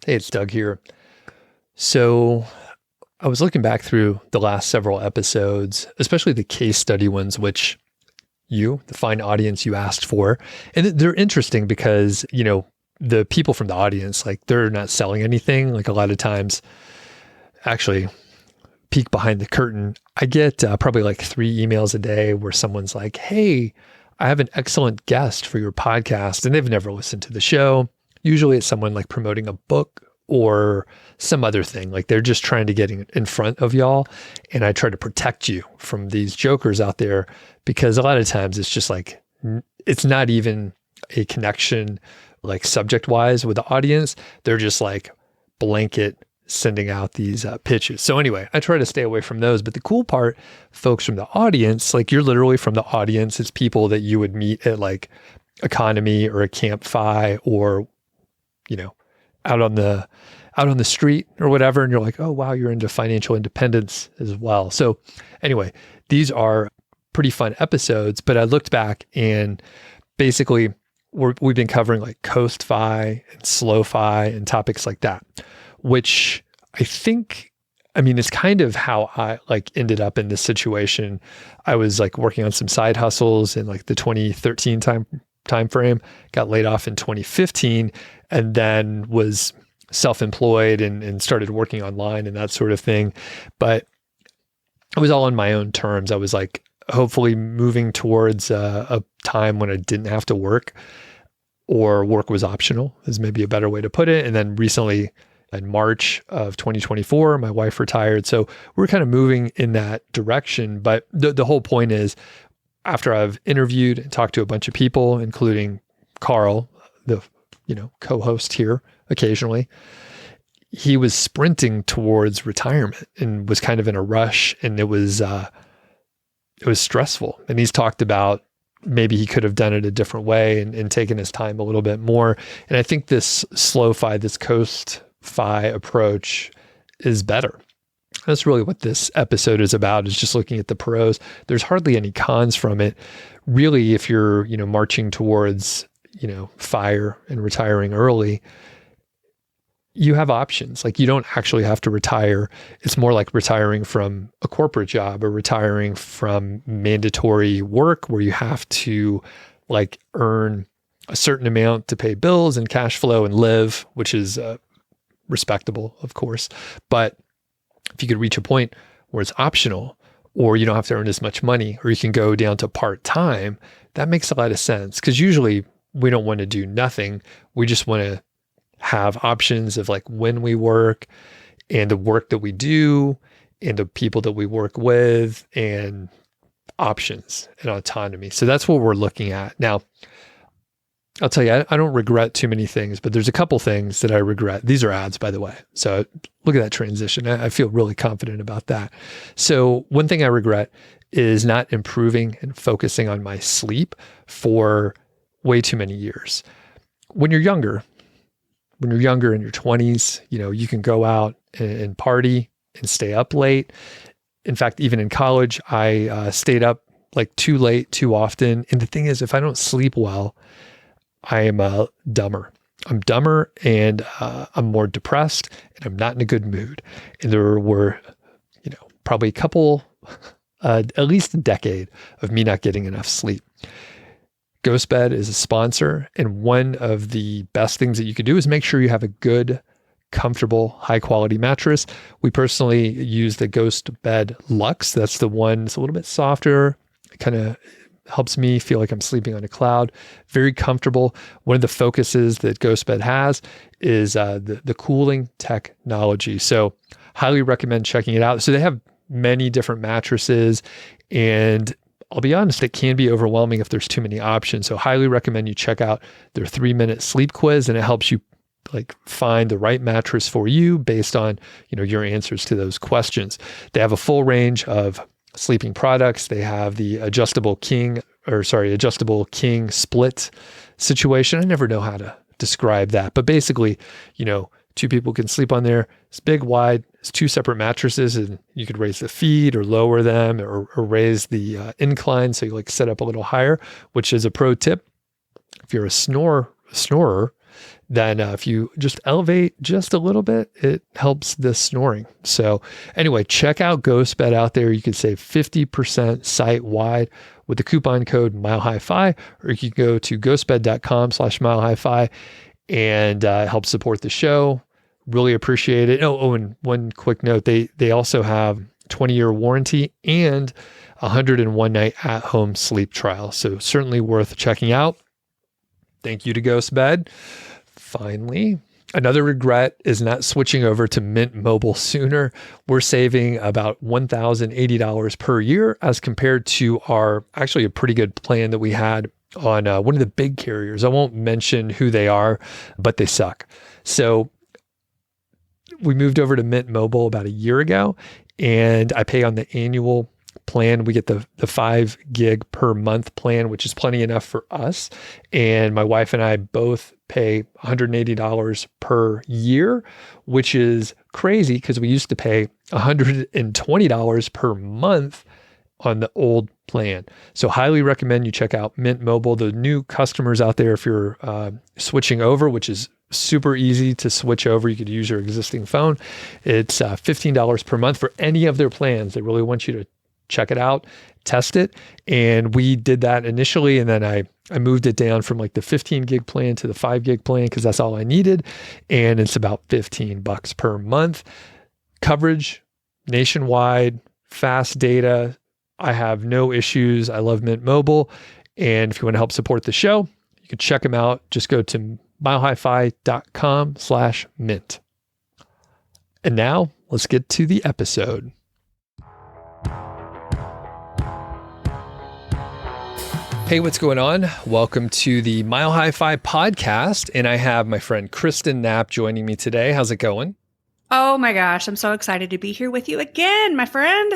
Hey, it's Doug here. So I was looking back through the last several episodes, especially the case study ones, which you, the fine audience, you asked for. And they're interesting because, the people from the audience, like they're not selling anything. Like a lot of times, actually, peek behind the curtain, I get probably like 3 emails a day where someone's like, hey, I have an excellent guest for your podcast. And they've never listened to the show. Usually it's someone like promoting a book or some other thing. Like they're just trying to get in front of y'all. And I try to protect you from these jokers out there because a lot of times it's just like, it's not even a connection like subject wise with the audience. They're just like blanket sending out these pitches. So anyway, I try to stay away from those. But the cool part, folks from the audience, like you're literally from the audience. It's people that you would meet at like EconoMe or a CampFI or out on the street or whatever. And you're like, oh, wow, you're into financial independence as well. So anyway, these are pretty fun episodes, but I looked back and basically we've been covering like ChooseFI and SlowFI and topics like that, which it's kind of how I like ended up in this situation. I was like working on some side hustles in like the 2013 time frame, got laid off in 2015, and then was self-employed and started working online and that sort of thing. But it was all on my own terms. I was like hopefully moving towards a time when I didn't have to work, or work was optional is maybe a better way to put it. And then recently in March of 2024, my wife retired. So we're kind of moving in that direction. But the whole point is, after I've interviewed and talked to a bunch of people, including Carl, the co-host here occasionally, he was sprinting towards retirement and was kind of in a rush, and it was stressful. And he's talked about maybe he could have done it a different way and taken his time a little bit more. And I think this SlowFI, this ChooseFI approach is better. That's really what this episode is about, is just looking at the pros. There's hardly any cons from it. Really, if you're, marching towards, fire and retiring early, you have options. Like you don't actually have to retire. It's more like retiring from a corporate job or retiring from mandatory work where you have to like earn a certain amount to pay bills and cash flow and live, which is respectable, of course. But if you could reach a point where it's optional, or you don't have to earn as much money, or you can go down to part-time, that makes a lot of sense. Because usually we don't want to do nothing. We just want to have options of like when we work and the work that we do and the people that we work with and options and autonomy. So that's what we're looking at. Now, I'll tell you, I don't regret too many things, but there's a couple things that I regret. These are ads, by the way. So look at that transition. I feel really confident about that. So one thing I regret is not improving and focusing on my sleep for way too many years. When you're younger in your 20s, you can go out and party and stay up late. In fact, even in college, I stayed up like too late, too often. And the thing is, if I don't sleep well, I am dumber. I'm dumber and I'm more depressed and I'm not in a good mood. And there were, probably a couple, at least a decade of me not getting enough sleep. GhostBed is a sponsor. And one of the best things that you can do is make sure you have a good, comfortable, high quality mattress. We personally use the GhostBed Luxe. That's the one that's a little bit softer. It kind of helps me feel like I'm sleeping on a cloud. Very comfortable. One of the focuses that GhostBed has is the cooling technology. So highly recommend checking it out. So they have many different mattresses, and I'll be honest, it can be overwhelming if there's too many options. So highly recommend you check out their 3-minute sleep quiz, and it helps you like find the right mattress for you based on, your answers to those questions. They have a full range of sleeping products. They have the adjustable king split situation. I never know how to describe that, but basically, 2 people can sleep on there. It's big, wide. It's 2 separate mattresses, and you could raise the feet or lower them or raise the incline. So you like set up a little higher, which is a pro tip. If you're a snorer, then if you just elevate just a little bit, it helps the snoring. So anyway, check out GhostBed out there. You can save 50% site-wide with the coupon code MileHighFi, or you can go to ghostbed.com/MileHighFi and help support the show. Really appreciate it. Oh, and one quick note, they also have 20-year warranty and 101 night at-home sleep trial. So certainly worth checking out. Thank you to GhostBed. Finally, another regret is not switching over to Mint Mobile sooner. We're saving about $1,080 per year as compared to actually a pretty good plan that we had on one of the big carriers. I won't mention who they are, but they suck. So we moved over to Mint Mobile about a year ago, and I pay on the annual plan. We get the 5 gig per month plan, which is plenty enough for us. And my wife and I both pay $180 per year, which is crazy because we used to pay $120 per month on the old plan. So highly recommend you check out Mint Mobile. The new customers out there, if you're switching over, which is super easy to switch over, you could use your existing phone. It's $15 per month for any of their plans. They really want you to check it out, test it. And we did that initially. And then I moved it down from like the 15 gig plan to the 5 gig plan because that's all I needed. And it's about $15 per month. Coverage nationwide, fast data. I have no issues. I love Mint Mobile. And if you want to help support the show, you can check them out. Just go to milehighfi.com/mint. And now let's get to the episode. Hey, what's going on? Welcome to the Mile High Fi podcast. And I have my friend Kristen Knapp joining me today. How's it going? Oh my gosh, I'm so excited to be here with you again, my friend.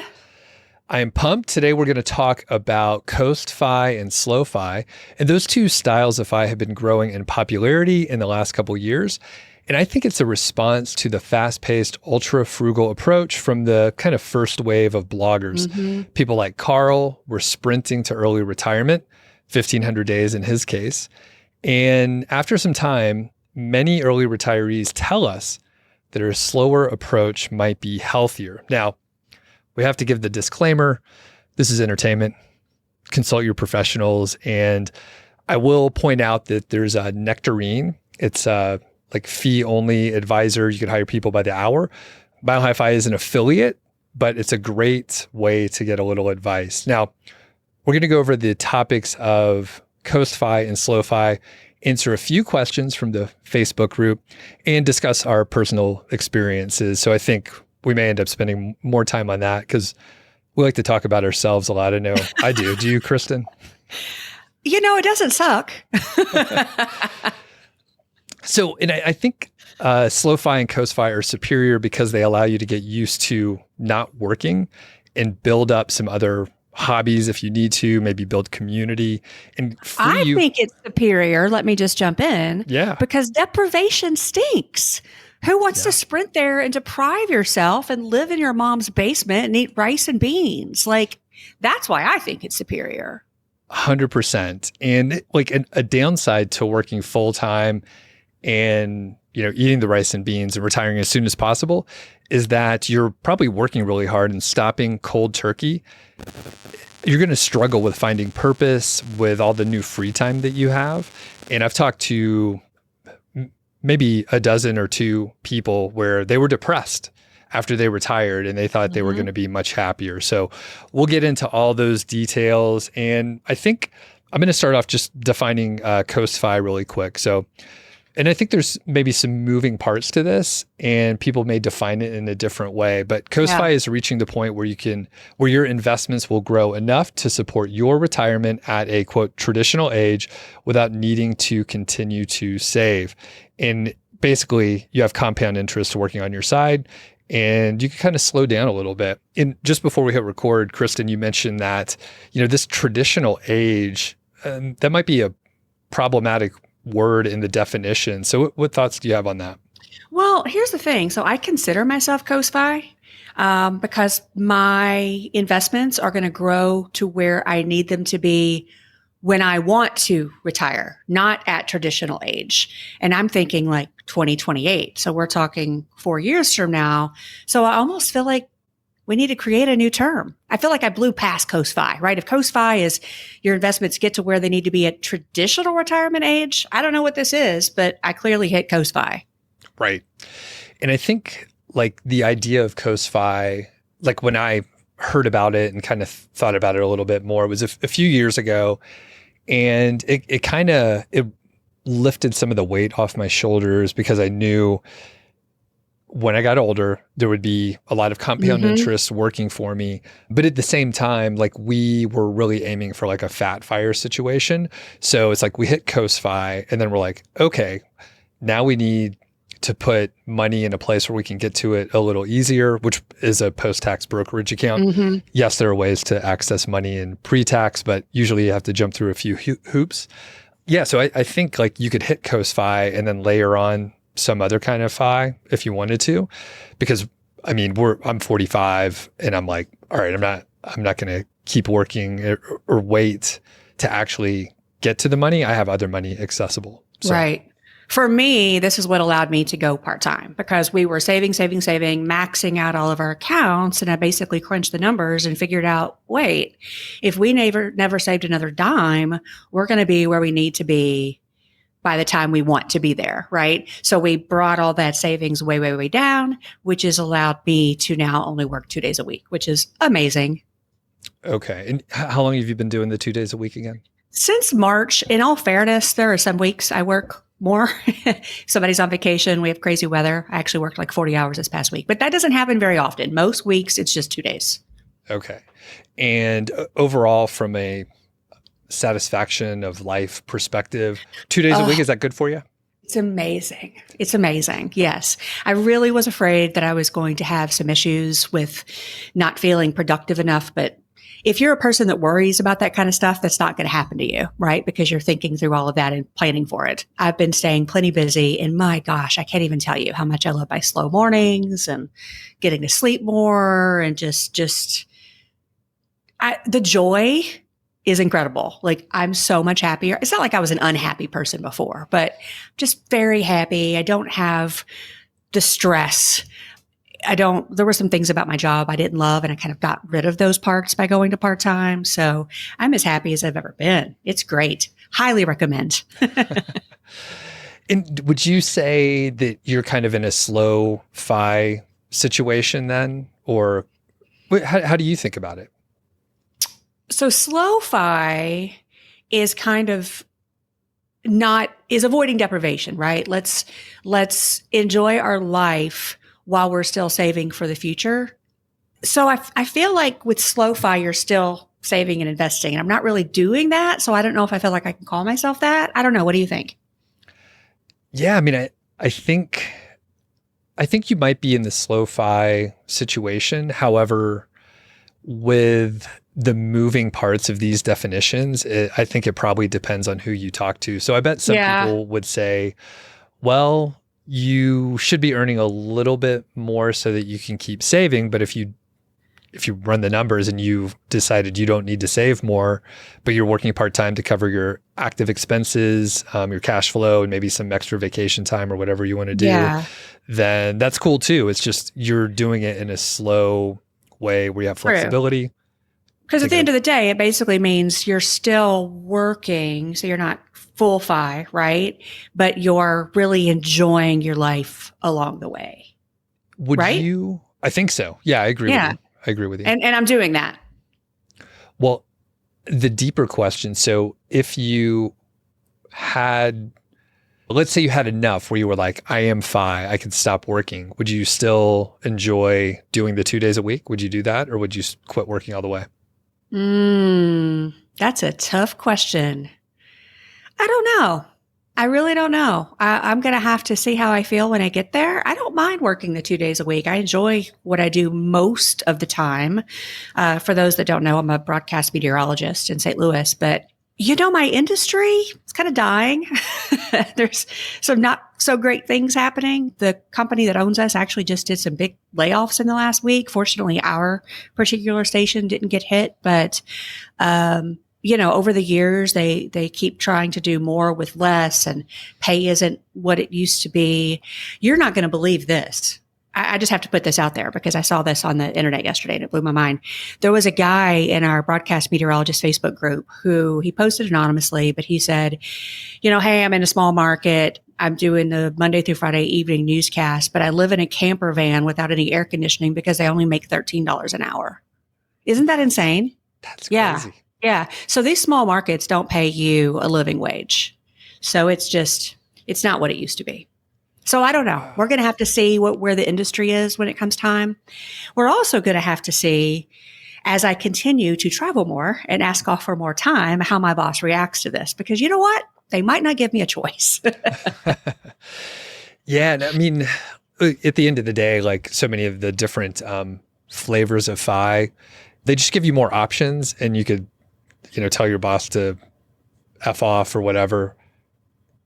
I am pumped. Today we're going to talk about ChooseFI and SlowFI. And those two styles of Fi have been growing in popularity in the last couple of years. And I think it's a response to the fast-paced, ultra-frugal approach from the kind of first wave of bloggers. Mm-hmm. People like Carl were sprinting to early retirement, 1,500 days in his case. And after some time, many early retirees tell us that a slower approach might be healthier. Now, we have to give the disclaimer, this is entertainment. Consult your professionals. And I will point out that there's a Nectarine. It's a like fee-only advisor. You could hire people by the hour. Mile High Fi is an affiliate, but it's a great way to get a little advice. Now, we're going to go over the topics of ChooseFI and SlowFI, answer a few questions from the Facebook group, and discuss our personal experiences. So I think we may end up spending more time on that because we like to talk about ourselves a lot. I know I do. Do you, Kristen? You know, it doesn't suck. So, and I think SlowFi and ChooseFi are superior because they allow you to get used to not working and build up some other hobbies if you need to, maybe build community and I think it's superior. Let me just jump in. Yeah. Because deprivation stinks. Who wants to sprint there and deprive yourself and live in your mom's basement and eat rice and beans? Like, that's why I think it's superior. 100%. And like a downside to working full time and, you know, eating the rice and beans and retiring as soon as possible is that you're probably working really hard and stopping cold turkey. You're going to struggle with finding purpose with all the new free time that you have. And I've talked to maybe a dozen or two people where they were depressed after they retired and they thought they were going to be much happier. So we'll get into all those details. And I think I'm going to start off just defining ChooseFI really quick. So, and I think there's maybe some moving parts to this and people may define it in a different way, but ChooseFI is reaching the point where where your investments will grow enough to support your retirement at a quote traditional age without needing to continue to save. And basically you have compound interest working on your side and you can kind of slow down a little bit. And just before we hit record, Kristen, you mentioned that, you know, this traditional age, that might be a problematic word in the definition. So what thoughts do you have on that? Well, here's the thing. So I consider myself ChooseFI because my investments are going to grow to where I need them to be when I want to retire, not at traditional age. And I'm thinking like 2028. So we're talking 4 years from now. So I almost feel like we need to create a new term. I feel like I blew past ChooseFI, right? If ChooseFI is your investments get to where they need to be at traditional retirement age, I don't know what this is, but I clearly hit ChooseFI. Right. And I think like the idea of ChooseFI, like when I heard about it and kind of thought about it a little bit more, it was a few years ago, and it lifted some of the weight off my shoulders because I knew when I got older, there would be a lot of compound interest working for me. But at the same time, like we were really aiming for like a fat fire situation. So it's like we hit ChooseFI and then we're like, okay, now we need to put money in a place where we can get to it a little easier, which is a post-tax brokerage account. Yes, there are ways to access money in pre-tax, but usually you have to jump through a few hoops. Yeah, so I think like you could hit ChooseFI and then layer on some other kind of FI if you wanted to, because I mean, I'm 45 and I'm like, all right, I'm not going to keep working or wait to actually get to the money. I have other money accessible. So. Right. For me, this is what allowed me to go part-time because we were saving, maxing out all of our accounts. And I basically crunched the numbers and figured out, wait, if we never saved another dime, we're going to be where we need to be by the time we want to be there, right? So we brought all that savings way, way, way down, which has allowed me to now only work 2 days a week, which is amazing. Okay. And how long have you been doing the 2 days a week again? Since March. In all fairness, there are some weeks I work more. Somebody's on vacation. We have crazy weather. I actually worked like 40 hours this past week, but that doesn't happen very often. Most weeks, it's just 2 days. Okay. And overall, from a satisfaction of life perspective, 2 days a week, is that good for you? It's amazing. It's amazing. Yes. I really was afraid that I was going to have some issues with not feeling productive enough. But if you're a person that worries about that kind of stuff, that's not going to happen to you, right? Because you're thinking through all of that and planning for it. I've been staying plenty busy, and my gosh, I can't even tell you how much I love my slow mornings and getting to sleep more and the joy is incredible. Like I'm so much happier. It's not like I was an unhappy person before, but just very happy. I don't have the stress. There were some things about my job I didn't love, and I kind of got rid of those parts by going to part-time. So I'm as happy as I've ever been. It's great. Highly recommend. And would you say that you're kind of in a SlowFI situation then? Or how do you think about it? So SlowFI is kind of is avoiding deprivation, right? Let's enjoy our life while we're still saving for the future. So I feel like with SlowFI, you're still saving and investing, and I'm not really doing that. So I don't know if I feel like I can call myself that. I don't know. What do you think? Yeah, I mean, I think you might be in the SlowFI situation. However, with the moving parts of these definitions, I think it probably depends on who you talk to. So I bet some people would say, well, you should be earning a little bit more so that you can keep saving. But if you run the numbers and you've decided you don't need to save more, but you're working part-time to cover your active expenses, your cash flow, and maybe some extra vacation time or whatever you want to do, then that's cool too. It's just you're doing it in a slow way where you have flexibility. Because at the end of the day, it basically means you're still working. So you're not full FI, right? But you're really enjoying your life along the way. Would you? I think so. Yeah, I agree with you. I agree with you. And I'm doing that. Well, the deeper question. So if you had, let's say you had enough where you were like, I am FI, I can stop working. Would you still enjoy doing the 2 days a week? Would you do that? Or would you quit working all the way? That's a tough question. I don't know. I really don't know. I'm going to have to see how I feel when I get there. I don't mind working the 2 days a week. I enjoy what I do most of the time. For those that don't know, I'm a broadcast meteorologist in St. Louis, but my industry is kind of dying. There's some not so great things happening. The company that owns us actually just did some big layoffs in the last week. Fortunately, our particular station didn't get hit, but over the years, they keep trying to do more with less, and pay isn't what it used to be. You're not going to believe this. I just have to put this out there because I saw this on the internet yesterday and it blew my mind. There was a guy in our broadcast meteorologist Facebook group who he posted anonymously, but he said, hey, I'm in a small market. I'm doing the Monday through Friday evening newscast, but I live in a camper van without any air conditioning because they only make $13 an hour. Isn't that insane? That's crazy. Yeah. So these small markets don't pay you a living wage. So it's not what it used to be. So I don't know. We're going to have to see where the industry is when it comes time. We're also going to have to see, as I continue to travel more and ask off for more time, how my boss reacts to this. Because you know what? They might not give me a choice. Yeah. I mean, at the end of the day, like so many of the different flavors of FI, they just give you more options, and you could, tell your boss to F off or whatever.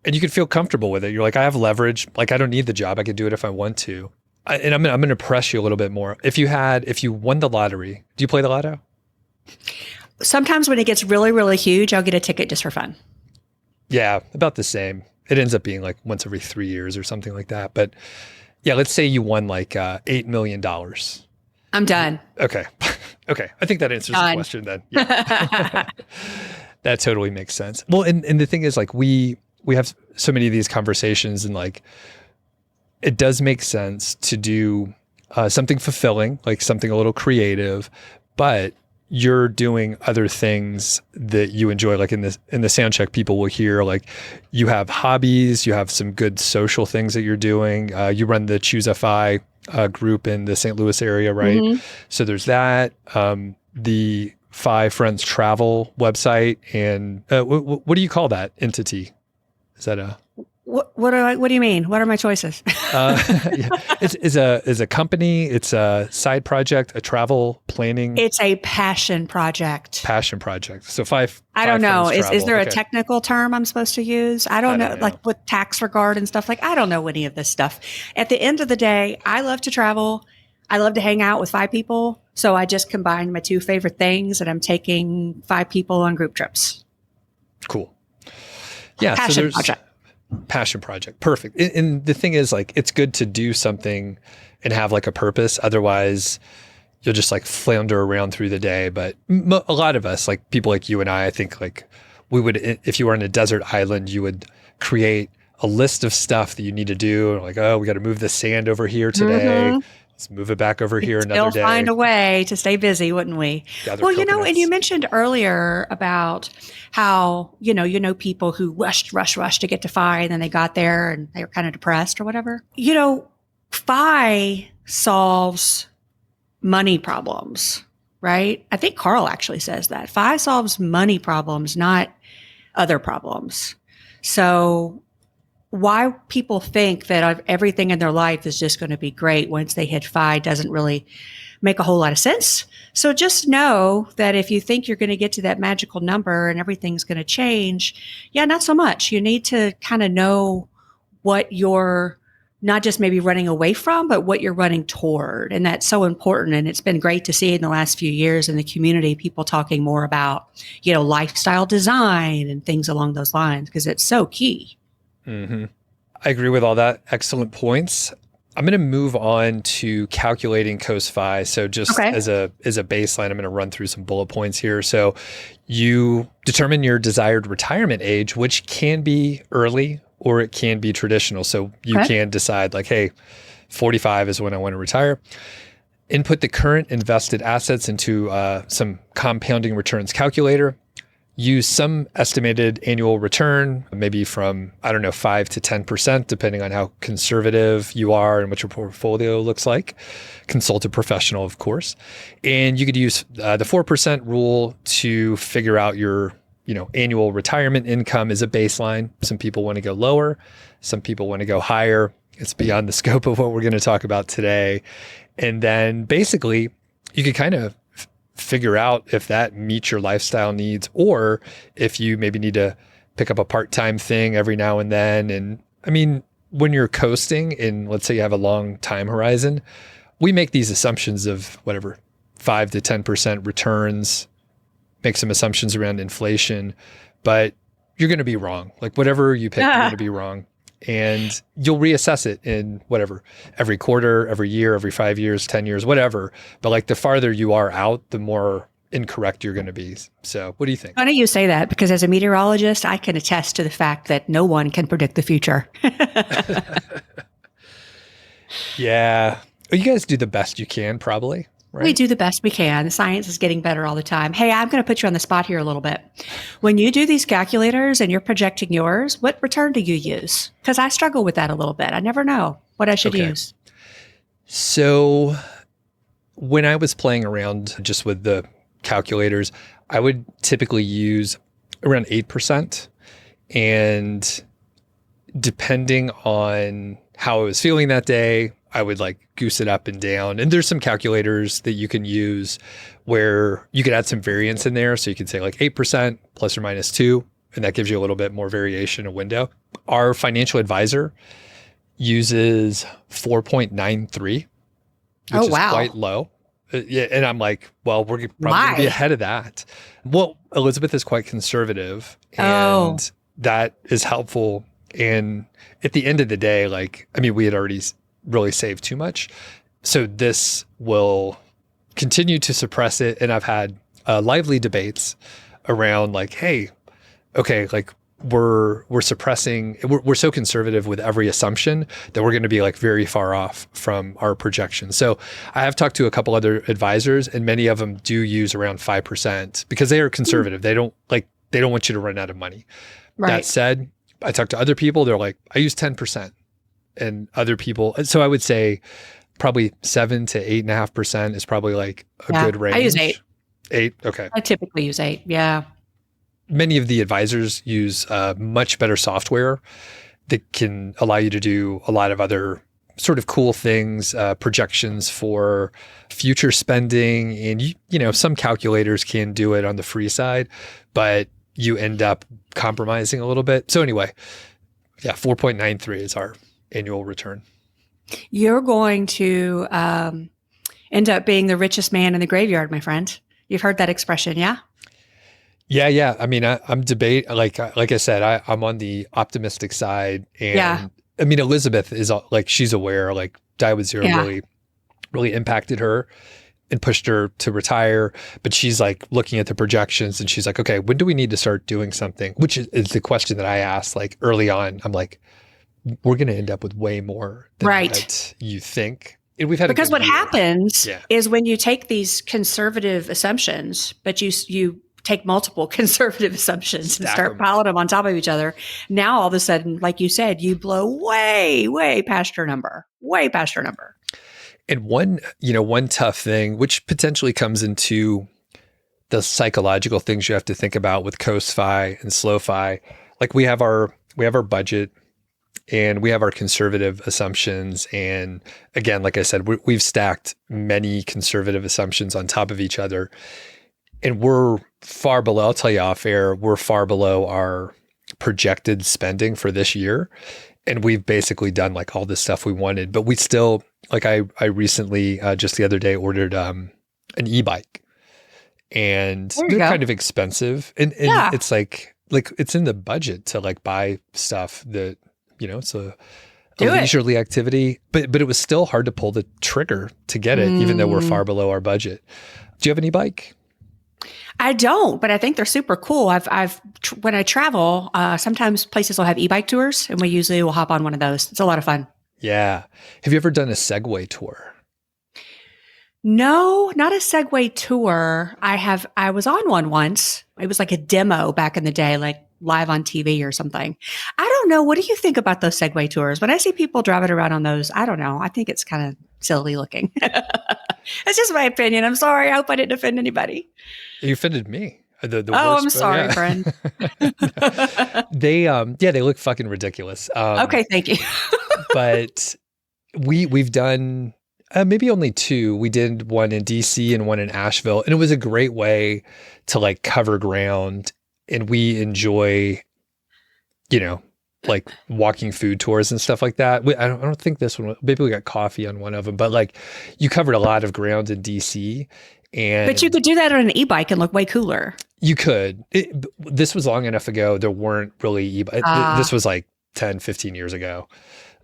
And you could feel comfortable with it. You're like, I have leverage. Like, I don't need the job. I could do it if I want to. And I'm going to press you a little bit more. If you won the lottery, do you play the lotto? Sometimes when it gets really, really huge, I'll get a ticket just for fun. Yeah, about the same. It ends up being like once every 3 years or something like that. But yeah, let's say you won like $8 million. I'm done. Okay. Okay. I think that answers the question then. Yeah. That totally makes sense. Well, and the thing is, like, we have so many of these conversations, and like, it does make sense to do something fulfilling, like something a little creative, but you're doing other things that you enjoy. Like in the Soundcheck, people will hear like you have hobbies, you have some good social things that you're doing. You run the ChooseFI group in the St. Louis area, right? Mm-hmm. So there's that. The Fi Friends Travel website, and what do you call that entity? Is that a what do you mean? What are my choices? Yeah. It's a company. It's a side project, a travel planning. It's a passion project. Passion project. So five. I don't know. Is there okay. a technical term I'm supposed to use? I don't know. Like with tax regard and stuff. Like, I don't know any of this stuff. At the end of the day, I love to travel. I love to hang out with 5 people. So I just combined my 2 favorite things, and I'm taking 5 people on group trips. Cool. Yeah. Passion project. Passion project. Perfect. And the thing is, like, it's good to do something and have like a purpose. Otherwise, you'll just like flounder around through the day. But a lot of us, like people like you and I think like we would, if you were on a desert island, you would create a list of stuff that you need to do. Like, oh, we got to move the sand over here today. Mm-hmm. Let's move it back over here another day. We'll find a way to stay busy, wouldn't we? Well, and you mentioned earlier about how, people who rushed to get to FI, and then they got there and they were kind of depressed or whatever. FI solves money problems, right? I think Carl actually says that. FI solves money problems, not other problems. So why people think that everything in their life is just going to be great once they hit FI doesn't really make a whole lot of sense. So just know that if you think you're going to get to that magical number and everything's going to change, yeah, not so much. You need to kind of know what you're not just maybe running away from, but what you're running toward. And that's so important. And it's been great to see in the last few years in the community, people talking more about, lifestyle design and things along those lines, because it's so key. Mm-hmm. I agree with all that. Excellent points. I'm going to move on to calculating ChooseFI. So just as a baseline, I'm going to run through some bullet points here. So you determine your desired retirement age, which can be early or it can be traditional. So you can decide like, hey, 45 is when I want to retire. Input the current invested assets into some compounding returns calculator. Use some estimated annual return, maybe from, 5 to 10%, depending on how conservative you are and what your portfolio looks like. Consult a professional, of course. And you could use the 4% rule to figure out your, annual retirement income as a baseline. Some people want to go lower. Some people want to go higher. It's beyond the scope of what we're going to talk about today. And then basically, you could kind of figure out if that meets your lifestyle needs, or if you maybe need to pick up a part-time thing every now and then. And I mean, when you're coasting and let's say you have a long time horizon, we make these assumptions of whatever 5 to 10% returns make some assumptions around inflation, but you're going to be wrong. Like whatever you pick, you're going to be wrong. And you'll reassess it in whatever, every quarter, every year, every 5 years, 10 years, whatever. But like the farther you are out, the more incorrect you're going to be. So what do you think? Funny you say that, because as a meteorologist, I can attest to the fact that no one can predict the future. Yeah. You guys do the best you can, probably, right? We do the best we can. The science is getting better all the time. Hey, I'm going to put you on the spot here a little bit. When you do these calculators and you're projecting yours, what return do you use? Because I struggle with that a little bit. I never know what I should use. So when I was playing around just with the calculators, I would typically use around 8%. And depending on how I was feeling that day, I would like goose it up and down. And there's some calculators that you can use where you could add some variance in there. So you could say like 8% plus or minus 2, and that gives you a little bit more variation, a window. Our financial advisor uses 4.93, which is quite low. Yeah, and I'm like, well, we're probably going to be ahead of that. Well, Elizabeth is quite conservative, and that is helpful. And at the end of the day, like, I mean, we had already really saved too much. So this will continue to suppress it. And I've had lively debates around like, hey, okay, like we're suppressing, we're so conservative with every assumption that we're going to be like very far off from our projections. So I have talked to a couple other advisors, and many of them do use around 5% because they are conservative. They don't want you to run out of money. Right. That said, I talked to other people, they're like, I use 10%. And other people, so I would say probably 7 to 8.5% is probably like a good range. I use 8. 8, okay. I typically use 8, yeah. Many of the advisors use much better software that can allow you to do a lot of other sort of cool things, projections for future spending. And, you know, some calculators can do it on the free side, but you end up compromising a little bit. So anyway, yeah, 4.93 is our annual return. You're going to end up being the richest man in the graveyard, my friend. You've heard that expression, yeah? Yeah. I mean, I'm like I said, I'm on the optimistic side. And I mean, Elizabeth is like, she's aware, like Die with Zero really impacted her and pushed her to retire. But she's like looking at the projections and she's like, okay, when do we need to start doing something? Which is the question that I asked like early on. I'm like, we're going to end up with way more than what you think. And we've had because what happens is when you take these conservative assumptions, but you take multiple conservative assumptions and start piling them on top of each other. Now all of a sudden, like you said, you blow way past your number, And one tough thing, which potentially comes into the psychological things you have to think about with ChooseFI and SlowFI, like we have our budget. And we have our conservative assumptions. And again, like I said, we've stacked many conservative assumptions on top of each other. And we're far below, I'll tell you off air, we're far below our projected spending for this year. And we've basically done like all the stuff we wanted. But we still, like I recently, just the other day, ordered an e-bike. And they're kind of expensive. And it's like it's in the budget to like buy stuff that, you know, it's a leisurely activity, but it was still hard to pull the trigger to get it, even though we're far below our budget. Do you have an e-bike? I don't, but I think they're super cool. When I travel, sometimes places will have e-bike tours, and we usually will hop on one of those. It's a lot of fun. Yeah. Have you ever done a Segway tour? No, not a Segway tour. I was on one once. It was like a demo back in the day, like live on TV or something. I don't know. What do you think about those Segway tours? When I see people driving around on those, I don't know. I think it's kind of silly looking. That's just my opinion. I'm sorry. I hope I didn't offend anybody. You offended me. I'm sorry, friend. They look fucking ridiculous. Okay, thank you. But we've done maybe only 2. We did one in DC and one in Asheville, and it was a great way to like cover ground. And we enjoy, you know, like walking food tours and stuff like that. I don't think this one, maybe we got coffee on one of them, but like you covered a lot of ground in DC. But you could do that on an e-bike and look way cooler. You could. This was long enough ago. There weren't really e-bikes. This was like 10, 15 years ago.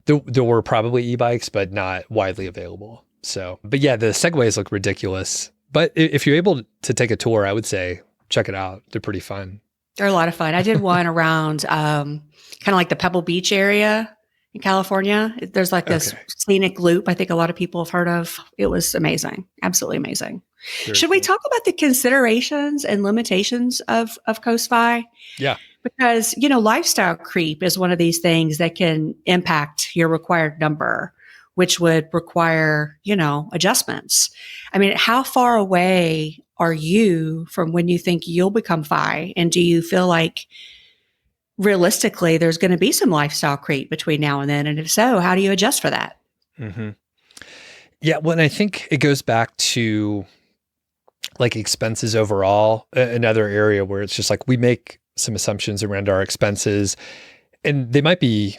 There were probably e-bikes, but not widely available. So, but yeah, the Segways look ridiculous. But if you're able to take a tour, I would say check it out. They're pretty fun. They're a lot of fun. I did one around kind of like the Pebble Beach area in California. There's like this scenic loop I think a lot of people have heard of. It was amazing. Absolutely amazing. Very Should we talk about the considerations and limitations of ChooseFI? Yeah. Because, you know, lifestyle creep is one of these things that can impact your required number, which would require, you know, adjustments. I mean, how far away are you from when you think you'll become FI? And do you feel like realistically there's going to be some lifestyle creep between now and then? And if so, how do you adjust for that? Mm-hmm. Yeah. Well, and I think it goes back to like expenses overall, another area where it's just like we make some assumptions around our expenses and they might be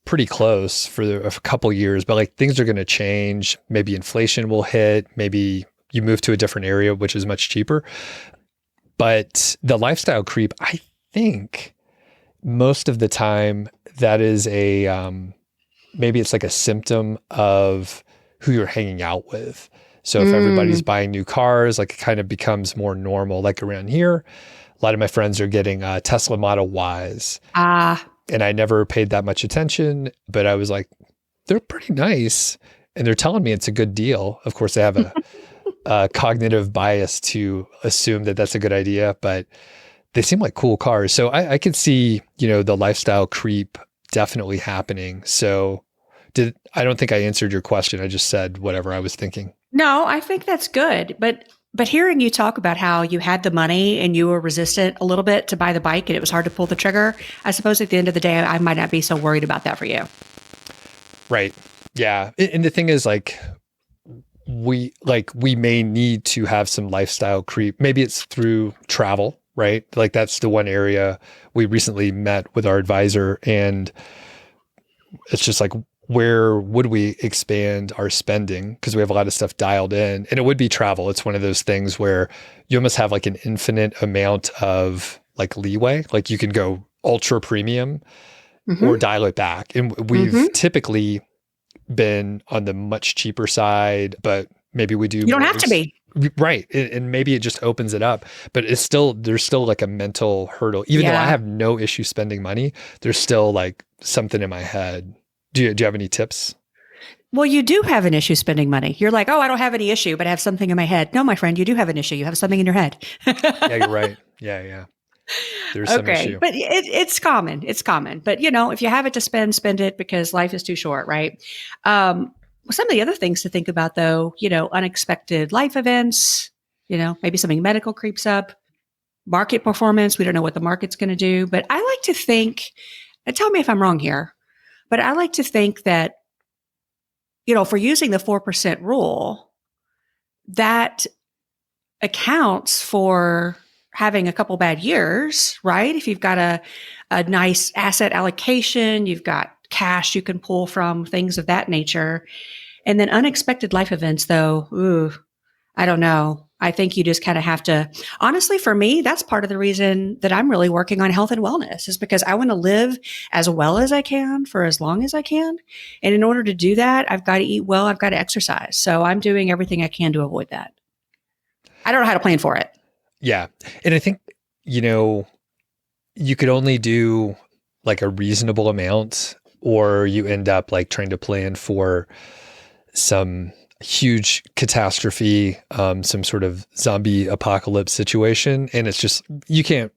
pretty close for a couple years, but like things are going to change. Maybe inflation will hit, maybe you move to a different area, which is much cheaper. But the lifestyle creep, I think most of the time that is maybe it's like a symptom of who you're hanging out with. So if everybody's buying new cars, like it kind of becomes more normal. Like around here, a lot of my friends are getting Tesla Model Ys. And I never paid that much attention, but I was like, they're pretty nice. And they're telling me it's a good deal. Of course, I have a cognitive bias to assume that that's a good idea, but they seem like cool cars. So I could see, you know, the lifestyle creep definitely happening. So I don't think I answered your question. I just said whatever I was thinking. No, I think that's good. But hearing you talk about how you had the money and you were resistant a little bit to buy the bike and it was hard to pull the trigger, I suppose at the end of the day, I might not be so worried about that for you. Right. Yeah. And the thing is like, we may need to have some lifestyle creep. Maybe it's through travel, right? Like that's the one area we recently met with our advisor and it's just like, where would we expand our spending? Because we have a lot of stuff dialed in and it would be travel. It's one of those things where you almost have like an infinite amount of like leeway. Like you can go ultra premium or dial it back. And we've typically been on the much cheaper side, but maybe we do. You don't have to be. Right. And maybe it just opens it up, but there's still like a mental hurdle. Even though I have no issue spending money, there's still like something in my head. Do you have any tips? Well, you do have an issue spending money. You're like, oh, I don't have any issue, but I have something in my head. No, my friend, you do have an issue. You have something in your head. Yeah, you're right. Yeah. There's some issue. But it's common. It's common. But, you know, if you have it to spend it because life is too short, right? Some of the other things to think about, though, you know, unexpected life events, you know, maybe something medical creeps up, market performance. We don't know what the market's going to do. But I like to think, and tell me if I'm wrong here, but I like to think that, you know, if we're using the 4% rule, that accounts for having a couple bad years, right? If you've got a nice asset allocation, you've got cash you can pull from, things of that nature. And then unexpected life events, though, I don't know. I think you just kind of have to, honestly, for me, that's part of the reason that I'm really working on health and wellness is because I want to live as well as I can for as long as I can. And in order to do that, I've got to eat well. I've got to exercise. So I'm doing everything I can to avoid that. I don't know how to plan for it. Yeah. And I think, you know, you could only do like a reasonable amount or you end up like trying to plan for some huge catastrophe, some sort of zombie apocalypse situation. And it's just, you can't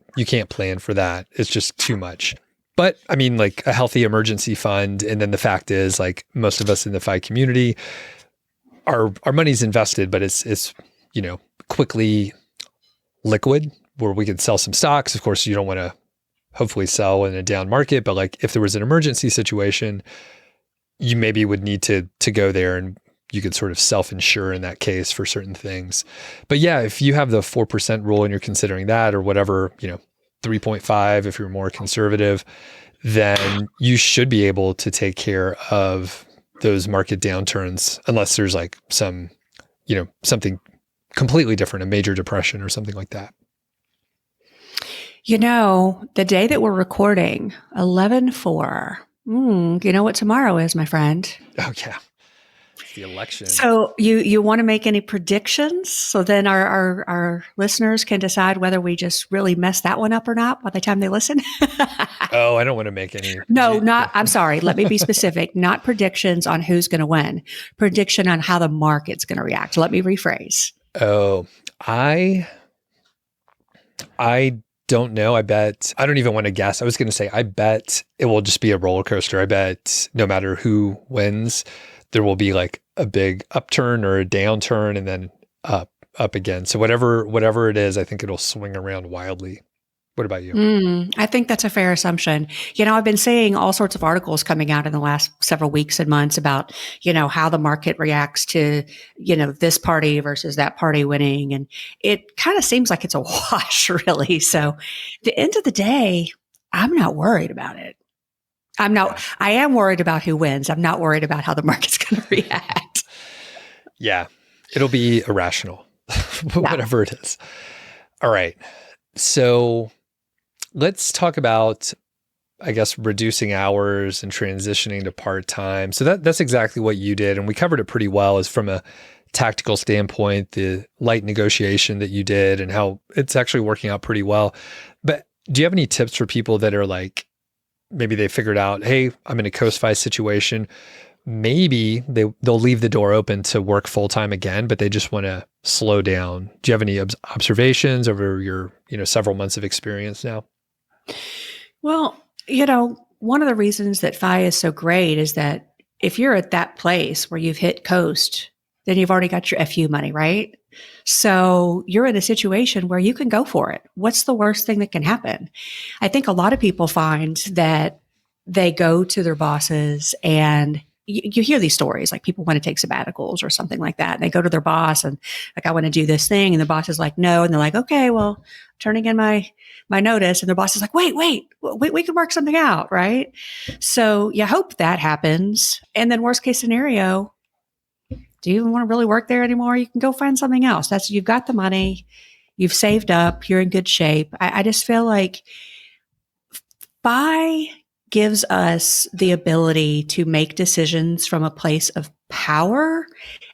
plan for that. It's just too much. But I mean, like a healthy emergency fund. And then the fact is like most of us in the FI community, our money's invested, but it's, you know, quickly liquid where we can sell some stocks. Of course, you don't want to hopefully sell in a down market, but like if there was an emergency situation, you maybe would need to go there and you could sort of self-insure in that case for certain things. But yeah, if you have the 4% rule and you're considering that or whatever, you know, 3.5, if you're more conservative, then you should be able to take care of those market downturns unless there's like some, you know, something completely different, a major depression or something like that. You know, the day that we're recording, 11/4. You know what tomorrow is, my friend? Oh yeah, it's the election. So you want to make any predictions? So then our listeners can decide whether we just really messed that one up or not by the time they listen. Oh, I don't want to make any. No, not, I'm sorry. Let me be specific. Not predictions on who's going to win. Prediction on how the market's going to react. Let me rephrase. Oh, I don't know. I don't even want to guess. I was going to say, I bet it will just be a roller coaster. I bet no matter who wins, there will be like a big upturn or a downturn and then up again. So whatever it is, I think it'll swing around wildly. What about you? I think that's a fair assumption. You know, I've been seeing all sorts of articles coming out in the last several weeks and months about, how the market reacts to, this party versus that party winning. And it kind of seems like it's a wash, really. So at the end of the day, I'm not worried about it. I am worried about who wins. I'm not worried about how the market's going to react. Yeah, it'll be irrational, whatever it is. All right. So let's talk about, I guess, reducing hours and transitioning to part-time. So that's exactly what you did. And we covered it pretty well as from a tactical standpoint, the light negotiation that you did and how it's actually working out pretty well. But do you have any tips for people that are like, maybe they figured out, hey, I'm in a ChooseFI situation. Maybe they'll leave the door open to work full-time again, but they just want to slow down. Do you have any observations over your, several months of experience now? Well, one of the reasons that FI is so great is that if you're at that place where you've hit coast, then you've already got your FU money, right? So you're in a situation where you can go for it. What's the worst thing that can happen? I think a lot of people find that they go to their bosses and you hear these stories, like people want to take sabbaticals or something like that. And they go to their boss and like, I want to do this thing. And the boss is like, no. And they're like, okay, well, turning in my notice. And their boss is like, wait, we can work something out. Right. So you hope that happens. And then worst case scenario, do you even want to really work there anymore? You can go find something else. You've got the money, you've saved up, you're in good shape. I just feel like FI gives us the ability to make decisions from a place of power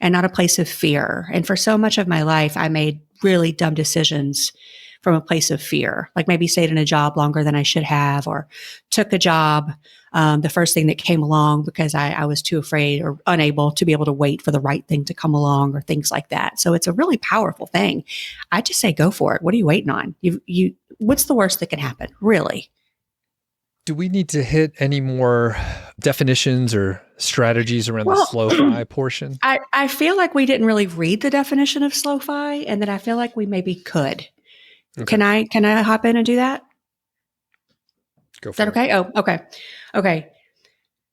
and not a place of fear. And for so much of my life, I made really dumb decisions from a place of fear, like maybe stayed in a job longer than I should have, or took a job, the first thing that came along because I was too afraid or unable to be able to wait for the right thing to come along or things like that. So it's a really powerful thing. I just say, go for it. What are you waiting on? What's the worst that can happen? Really? Do we need to hit any more definitions or strategies around the SlowFI portion? I feel like we didn't really read the definition of SlowFI, and that I feel like we maybe could. Okay. Can I hop in and do that? Go for Is that okay? Oh, okay. Okay.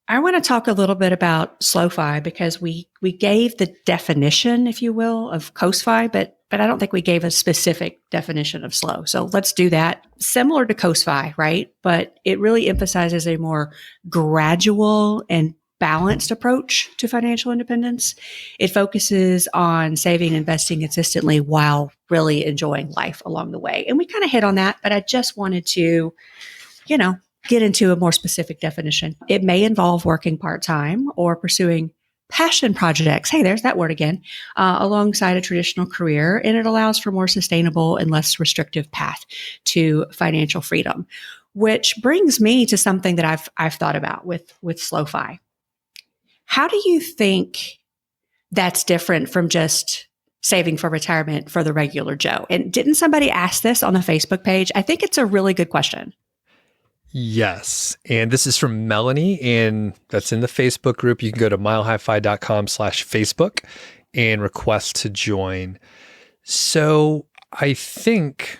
I want to talk a little bit about SlowFI because we gave the definition, if you will, of ChooseFI, but I don't think we gave a specific definition of slow. So let's do that. Similar to ChooseFI, right? But it really emphasizes a more gradual and balanced approach to financial independence. It focuses on saving and investing consistently while really enjoying life along the way. And we kind of hit on that, but I just wanted to, get into a more specific definition. It may involve working part-time or pursuing passion projects. Hey, there's that word again, alongside a traditional career. And it allows for more sustainable and less restrictive path to financial freedom, which brings me to something that I've thought about with SlowFi. How do you think that's different from just saving for retirement for the regular Joe? And didn't somebody ask this on the Facebook page? I think it's a really good question. Yes. And this is from Melanie, and that's in the Facebook group. You can go to milehighfi.com/Facebook and request to join. So I think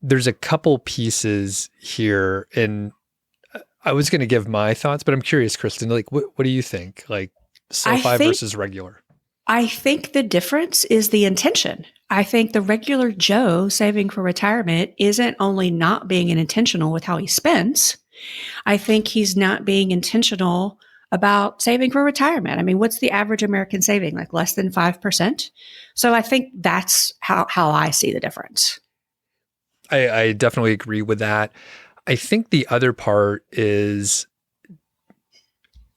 there's a couple pieces here, and I was going to give my thoughts, but I'm curious, Kristen, like, what do you think? Like SlowFi versus regular? I think the difference is the intention. I think the regular Joe saving for retirement isn't only not being intentional with how he spends. I think he's not being intentional about saving for retirement. I mean, what's the average American saving? Like less than 5%. So I think that's how I see the difference. I definitely agree with that. I think the other part is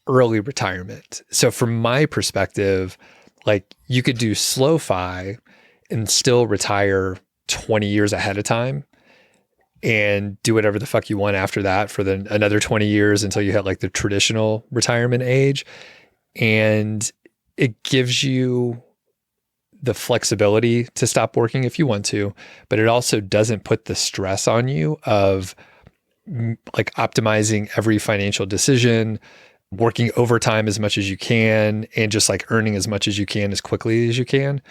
early retirement. So from my perspective, like you could do SlowFi and still retire 20 years ahead of time and do whatever the fuck you want after that for another 20 years until you hit like the traditional retirement age. And it gives you the flexibility to stop working if you want to, but it also doesn't put the stress on you of like optimizing every financial decision, working overtime as much as you can, and just like earning as much as you can as quickly as you can.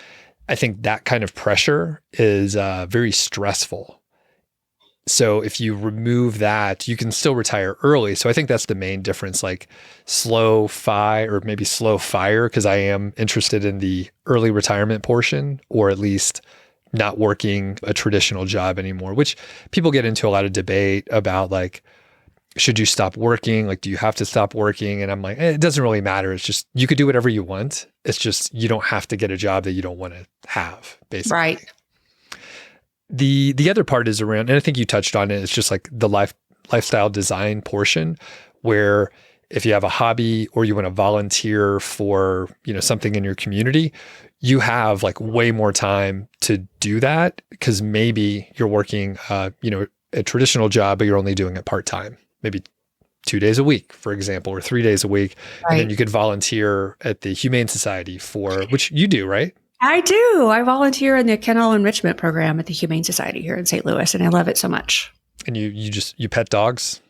I think that kind of pressure is very stressful. So if you remove that, you can still retire early. So I think that's the main difference, like SlowFi or maybe SlowFire, because I am interested in the early retirement portion, or at least not working a traditional job anymore, which people get into a lot of debate about, like, should you stop working? Like, do you have to stop working? And I'm like, it doesn't really matter. It's just, you could do whatever you want. It's just, you don't have to get a job that you don't want to have, basically. Right. The other part is around, and I think you touched on it, it's just like the lifestyle design portion, where if you have a hobby or you want to volunteer for, something in your community, you have like way more time to do that, because maybe you're working, a traditional job, but you're only doing it part-time, maybe 2 days a week, for example, or 3 days a week. Right. And then you could volunteer at the Humane Society which you do, right? I do. I volunteer in the Kennel Enrichment program at the Humane Society here in St. Louis, and I love it so much. And you pet dogs?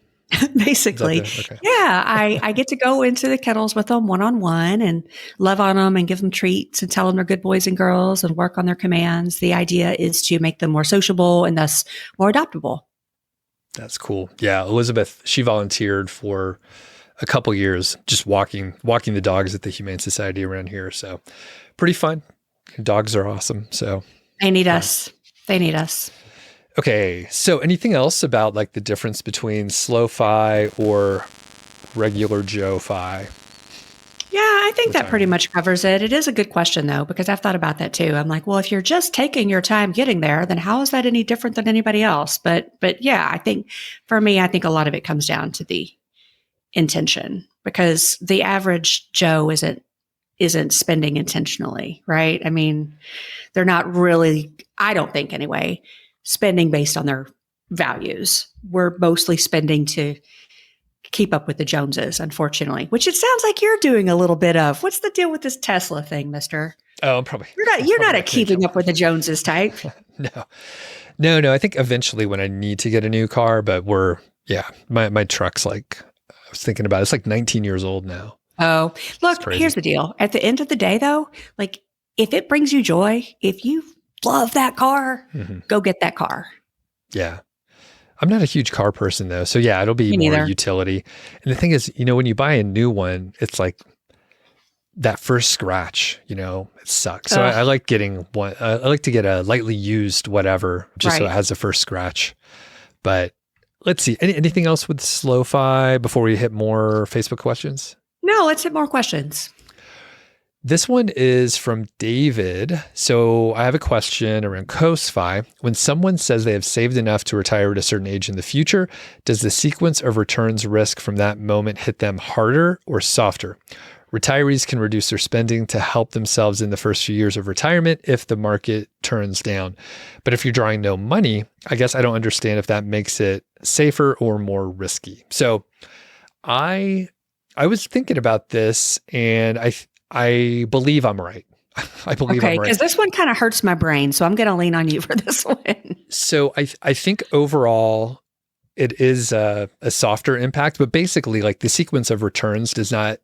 Basically. Okay. Yeah. I get to go into the kennels with them one-on-one and love on them and give them treats and tell them they're good boys and girls and work on their commands. The idea is to make them more sociable and thus more adoptable. That's cool. Yeah. Elizabeth, she volunteered for a couple years just walking the dogs at the Humane Society around here. So pretty fun. Dogs are awesome. So they need us. They need us. Okay. So anything else about like the difference between SlowFi or regular Joe-Fi? Yeah, I think that pretty much covers it. It is a good question though, because I've thought about that too. I'm like, well, if you're just taking your time getting there, then how is that any different than anybody else? But yeah, I think for me, I think a lot of it comes down to the intention, because the average Joe isn't spending intentionally, right? I mean, they're not really, I don't think anyway, spending based on their values. We're mostly spending to keep up with the Joneses, unfortunately, which it sounds like you're doing a little bit of. What's the deal with this Tesla thing, mister? Oh, probably. You're not a keeping up with the Joneses type. No. I think eventually when I need to get a new car, but my truck's like, I was thinking about it, it's like 19 years old now. Oh, look, here's the deal. At the end of the day, though, like if it brings you joy, if you love that car, go get that car. Yeah. I'm not a huge car person though. So yeah, it'll be more utility. And the thing is, when you buy a new one, it's like that first scratch, it sucks. So I like getting one. I like to get a lightly used whatever, just so it has the first scratch. But let's see. Anything else with SlowFi before we hit more Facebook questions? No, let's hit more questions. This one is from David. So I have a question around ChooseFI. When someone says they have saved enough to retire at a certain age in the future, does the sequence of returns risk from that moment hit them harder or softer? Retirees can reduce their spending to help themselves in the first few years of retirement if the market turns down. But if you're drawing no money, I guess I don't understand if that makes it safer or more risky. So I was thinking about this, and I believe I'm right. I believe I'm right. Because this one kind of hurts my brain, so I'm going to lean on you for this one. So I think overall it is a softer impact, but basically like the sequence of returns does not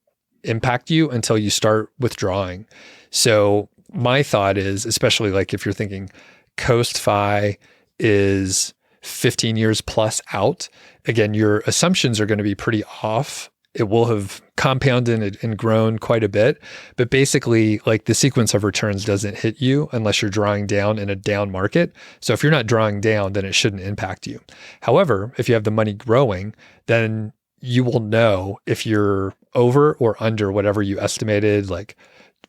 impact you until you start withdrawing. So my thought is, especially like if you're thinking ChooseFI is 15 years plus out, again, your assumptions are going to be pretty off. It will have compounded and grown quite a bit, but basically like the sequence of returns doesn't hit you unless you're drawing down in a down market. So if you're not drawing down, then it shouldn't impact you. However, if you have the money growing, then you will know if you're over or under whatever you estimated, like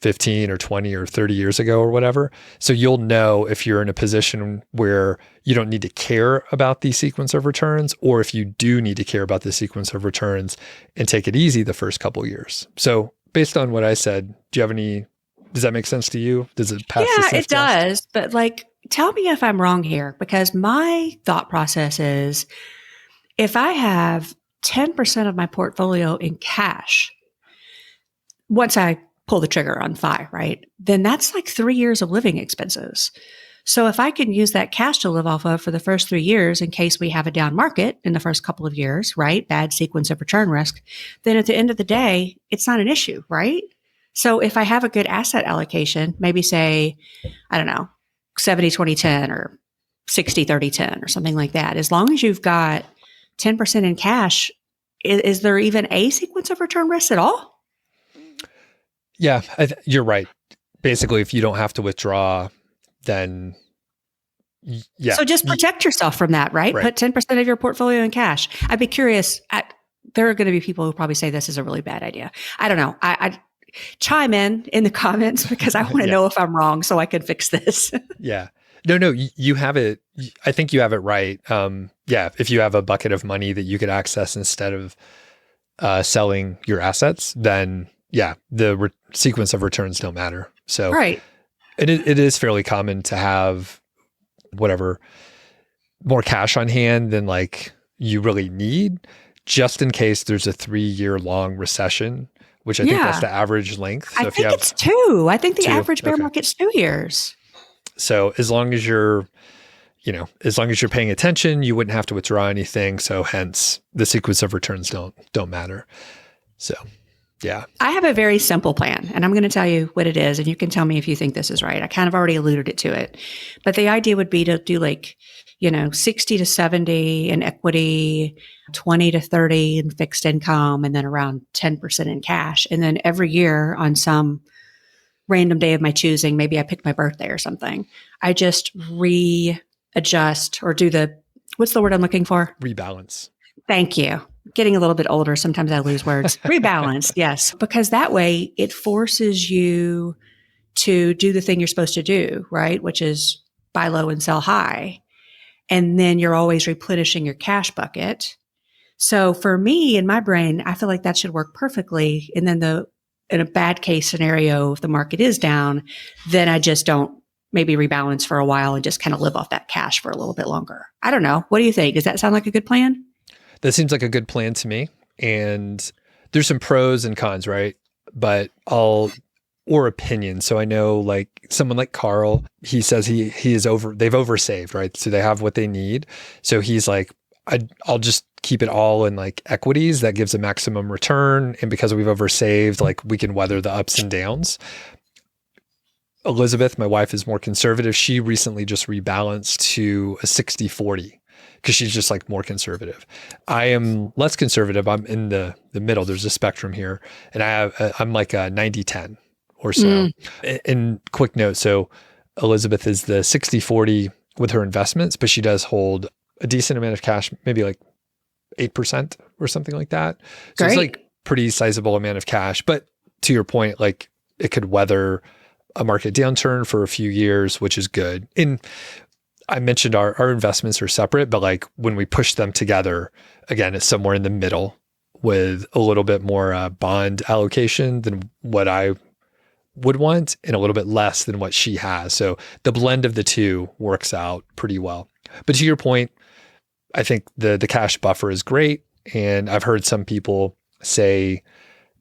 15 or 20 or 30 years ago or whatever. So you'll know if you're in a position where you don't need to care about the sequence of returns, or if you do need to care about the sequence of returns and take it easy the first couple of years. So based on what I said, does that make sense to you? Does it pass the Yeah, sniff it test? does. But like, tell me if I'm wrong here, because my thought process is if I have 10% of my portfolio in cash, once I pull the trigger on FI, right? Then that's like 3 years of living expenses. So if I can use that cash to live off of for the first 3 years in case we have a down market in the first couple of years, right? Bad sequence of return risk, then at the end of the day, it's not an issue, right? So if I have a good asset allocation, maybe say, I don't know, 70-20-10 or 60-30-10 or something like that, as long as you've got 10% in cash, is there even a sequence of return risk at all? Yeah, you're right. Basically, if you don't have to withdraw, then yeah. So just protect yourself from that, right? Right. Put 10% of your portfolio in cash. I'd be curious. There are going to be people who probably say this is a really bad idea. I don't know. I chime in the comments because I want to know if I'm wrong so I can fix this. Yeah. No, you have it. I think you have it right. Yeah. If you have a bucket of money that you could access instead of selling your assets, then yeah, the sequence of returns don't matter. So right. it is fairly common to have whatever more cash on hand than like you really need, just in case there's a 3-year long recession, which I think that's the average length. So I think it's 2. I think the average bear market's 2 years. So as long as you're paying attention, you wouldn't have to withdraw anything. So hence the sequence of returns don't matter. So yeah. I have a very simple plan, and I'm going to tell you what it is, and you can tell me if you think this is right. I kind of already alluded to it. But the idea would be to do 60-70 in equity, 20-30 in fixed income, and then around 10% in cash. And then every year on some random day of my choosing, maybe I pick my birthday or something, I just readjust or do what's the word I'm looking for? Rebalance. Thank you. Getting a little bit older, sometimes I lose words. Rebalance, yes. Because that way it forces you to do the thing you're supposed to do, right? Which is buy low and sell high. And then you're always replenishing your cash bucket. So for me, in my brain, I feel like that should work perfectly. And then in a bad case scenario, if the market is down, then I just don't maybe rebalance for a while and just kind of live off that cash for a little bit longer. I don't know. What do you think? Does that sound like a good plan? That seems like a good plan to me. And there's some pros and cons, right? But or opinions. So I know like someone like Carl, he says they've oversaved, right? So they have what they need. So he's like, I'll just keep it all in like equities that gives a maximum return. And because we've oversaved, like we can weather the ups and downs. Elizabeth, my wife, is more conservative. She recently just rebalanced to a 60-40 because she's just like more conservative. I am less conservative. I'm in the middle. There's a spectrum here. And I'm like a 90-10 or so. And quick note. So Elizabeth is the 60-40 with her investments, but she does hold a decent amount of cash, maybe like 8% or something like that. So It's like pretty sizable amount of cash. But to your point, like it could weather a market downturn for a few years, which is good. And I mentioned our investments are separate, but like when we push them together, again, it's somewhere in the middle with a little bit more bond allocation than what I would want and a little bit less than what she has. So the blend of the two works out pretty well. But to your point, I think the cash buffer is great. And I've heard some people say,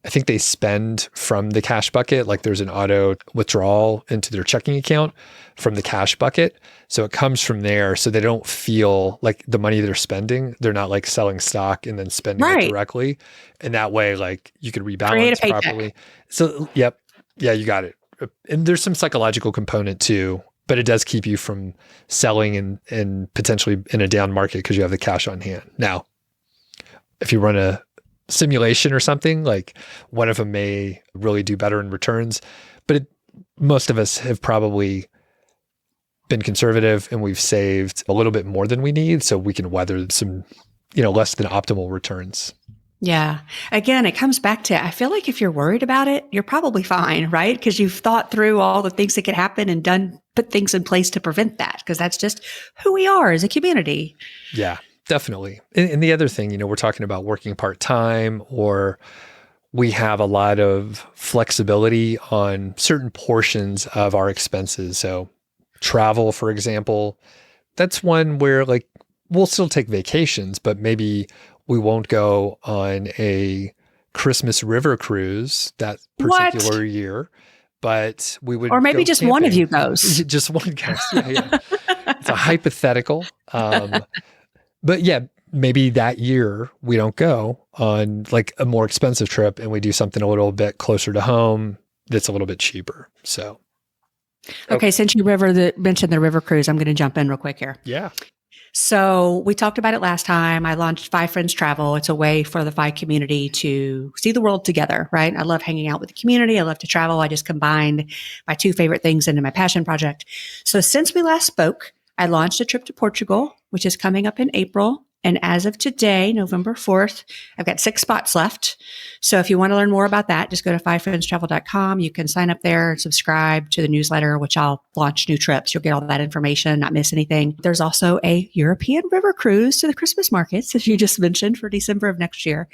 I think they spend from the cash bucket, like there's an auto withdrawal into their checking account from the cash bucket. So it comes from there. So they don't feel like the money they're spending, they're not like selling stock and then spending it directly. And that way, like you could rebalance properly. So, yep. Yeah, you got it. And there's some psychological component too, but it does keep you from selling and potentially in a down market because you have the cash on hand. Now, if you run a simulation or something, like one of them may really do better in returns, but most of us have probably been conservative and we've saved a little bit more than we need so we can weather some, less than optimal returns. Yeah. Again, it comes back to, I feel like if you're worried about it, you're probably fine, right? Because you've thought through all the things that could happen and put things in place to prevent that, because that's just who we are as a community. Yeah, definitely. And the other thing, we're talking about working part-time, or we have a lot of flexibility on certain portions of our expenses. So travel, for example, that's one where like we'll still take vacations, but maybe we won't go on a Christmas river cruise that What? particular year, but we Or would maybe go just one of camping. you goes. Just one goes. Yeah, yeah. It's a hypothetical. But yeah, maybe that year we don't go on like a more expensive trip and we do something a little bit closer to home that's a little bit cheaper. So, Okay, since you mentioned the river cruise, I'm going to jump in real quick here. yeah. So we talked about it last time. I launched Fi Friends Travel. It's a way for the Fi community to see the world together, right? I love hanging out with the community. I love to travel. I just combined my two favorite things into my passion project. So since we last spoke, I launched a trip to Portugal, which is coming up in April. And as of today, November 4th, I've got 6 spots left. So if you want to learn more about that, just go to fifriendstravel.com. You can sign up there and subscribe to the newsletter, which I'll launch new trips. You'll get all that information, not miss anything. There's also a European river cruise to the Christmas markets, as you just mentioned, for December of next year.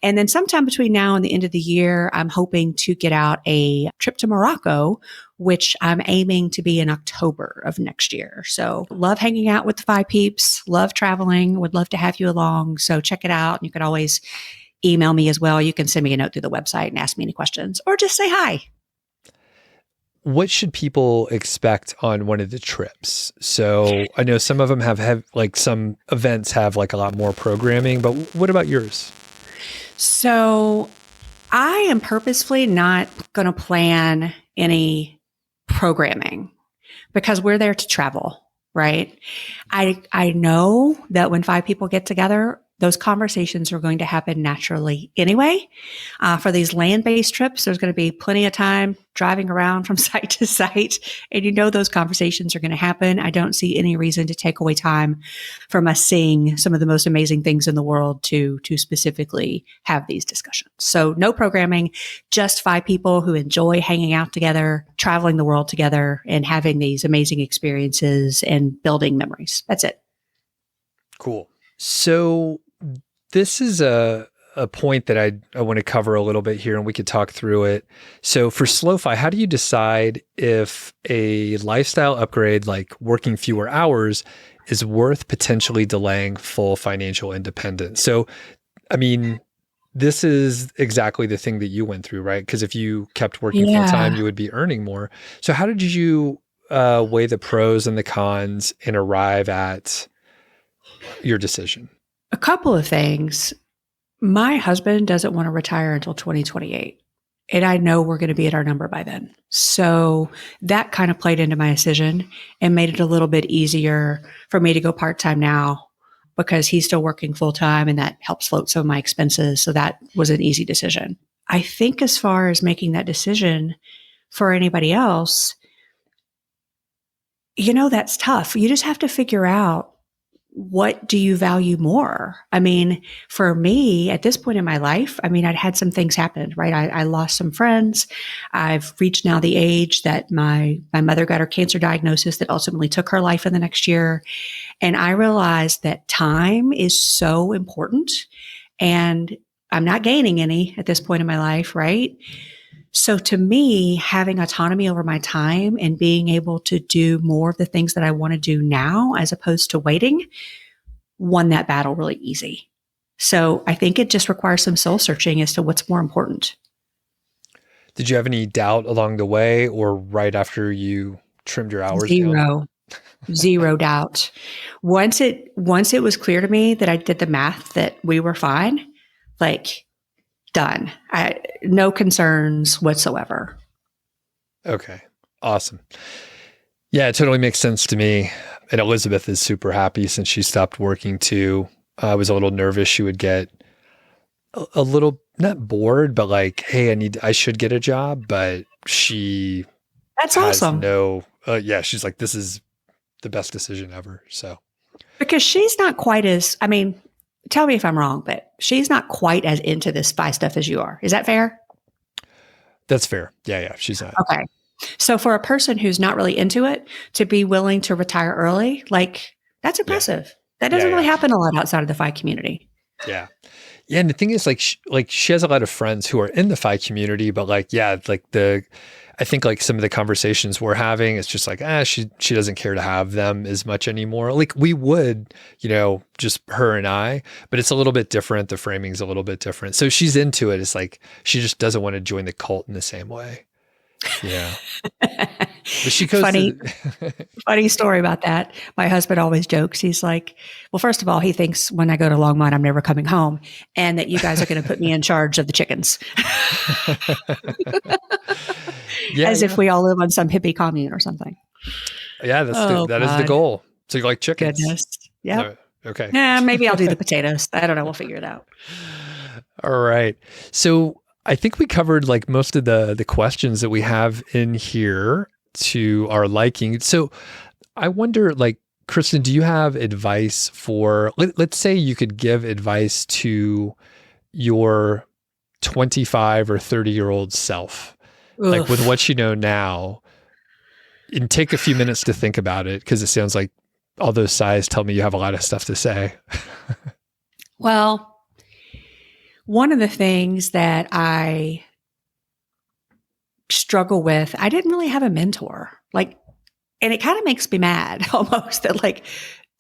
And then sometime between now and the end of the year, I'm hoping to get out a trip to Morocco, which I'm aiming to be in October of next year. So love hanging out with the Fi peeps, love traveling, would love to have you along. So check it out. You can always email me as well. You can send me a note through the website and ask me any questions, or just say hi. What should people expect on one of the trips? So I know some of them have like some events have like a lot more programming, but what about yours? So I am purposefully not going to plan any programming because we're there to travel, right? I know that when 5 people get together, those conversations are going to happen naturally anyway. For these land-based trips, there's going to be plenty of time driving around from site to site, and those conversations are going to happen. I don't see any reason to take away time from us seeing some of the most amazing things in the world to specifically have these discussions. So no programming, just 5 people who enjoy hanging out together, traveling the world together, and having these amazing experiences and building memories. That's it. Cool. So this is a point that I want to cover a little bit here, and we could talk through it. So for SlowFi, how do you decide if a lifestyle upgrade like working fewer hours is worth potentially delaying full financial independence? So, I mean, this is exactly the thing that you went through, right? Because if you kept working full time, you would be earning more. So how did you weigh the pros and the cons and arrive at your decision? A couple of things. My husband doesn't want to retire until 2028. And I know we're going to be at our number by then. So that kind of played into my decision and made it a little bit easier for me to go part-time now because he's still working full-time and that helps float some of my expenses. So that was an easy decision. I think as far as making that decision for anybody else, that's tough. You just have to figure out, what do you value more? I mean, for me at this point in my life, I'd had some things happen, right? I lost some friends. I've reached now the age that my mother got her cancer diagnosis that ultimately took her life in the next year. And I realized that time is so important and I'm not gaining any at this point in my life, right? So to me, having autonomy over my time and being able to do more of the things that I want to do now, as opposed to waiting, won that battle really easy. So I think it just requires some soul searching as to what's more important. Did you have any doubt along the way or right after you trimmed your hours down? Zero doubt. Once it was clear to me that I did the math that we were fine, like done. No concerns whatsoever. Okay. Awesome. Yeah, it totally makes sense to me. And Elizabeth is super happy since she stopped working too. I was a little nervous she would get a little, not bored, but like, hey, I should get a job. But she That's has awesome. She's like, this is the best decision ever. So because she's not quite as, tell me if I'm wrong, but she's not quite as into this FI stuff as you are. Is that fair? That's fair. Yeah, she's not. Okay. So for a person who's not really into it to be willing to retire early, like that's impressive. That doesn't really happen a lot outside of the FI community. Yeah. Yeah. And the thing is like she has a lot of friends who are in the FI community, but I think like some of the conversations we're having, it's just like, she doesn't care to have them as much anymore. Like we would, just her and I, but it's a little bit different. The framing's a little bit different. So she's into it. It's like, she just doesn't want to join the cult in the same way. Yeah. But she goes funny story about that. My husband always jokes. He's like, well, first of all, he thinks when I go to Longmont, I'm never coming home and that you guys are going to put me in charge of the chickens. As if we all live on some hippie commune or something. Yeah, that is the goal. So you like chickens? Goodness. Yeah. Okay. Yeah, maybe I'll do the potatoes. I don't know. We'll figure it out. All right. So I think we covered like most of the questions that we have in here to our liking. So I wonder, like, Kristen, do you have advice for, let's say you could give advice to your 25 or 30-year-old self, like with what you know now, and take a few minutes to think about it, because it sounds like all those sighs tell me you have a lot of stuff to say. Well, one of the things that I struggle with, I didn't really have a mentor. And it kind of makes me mad almost that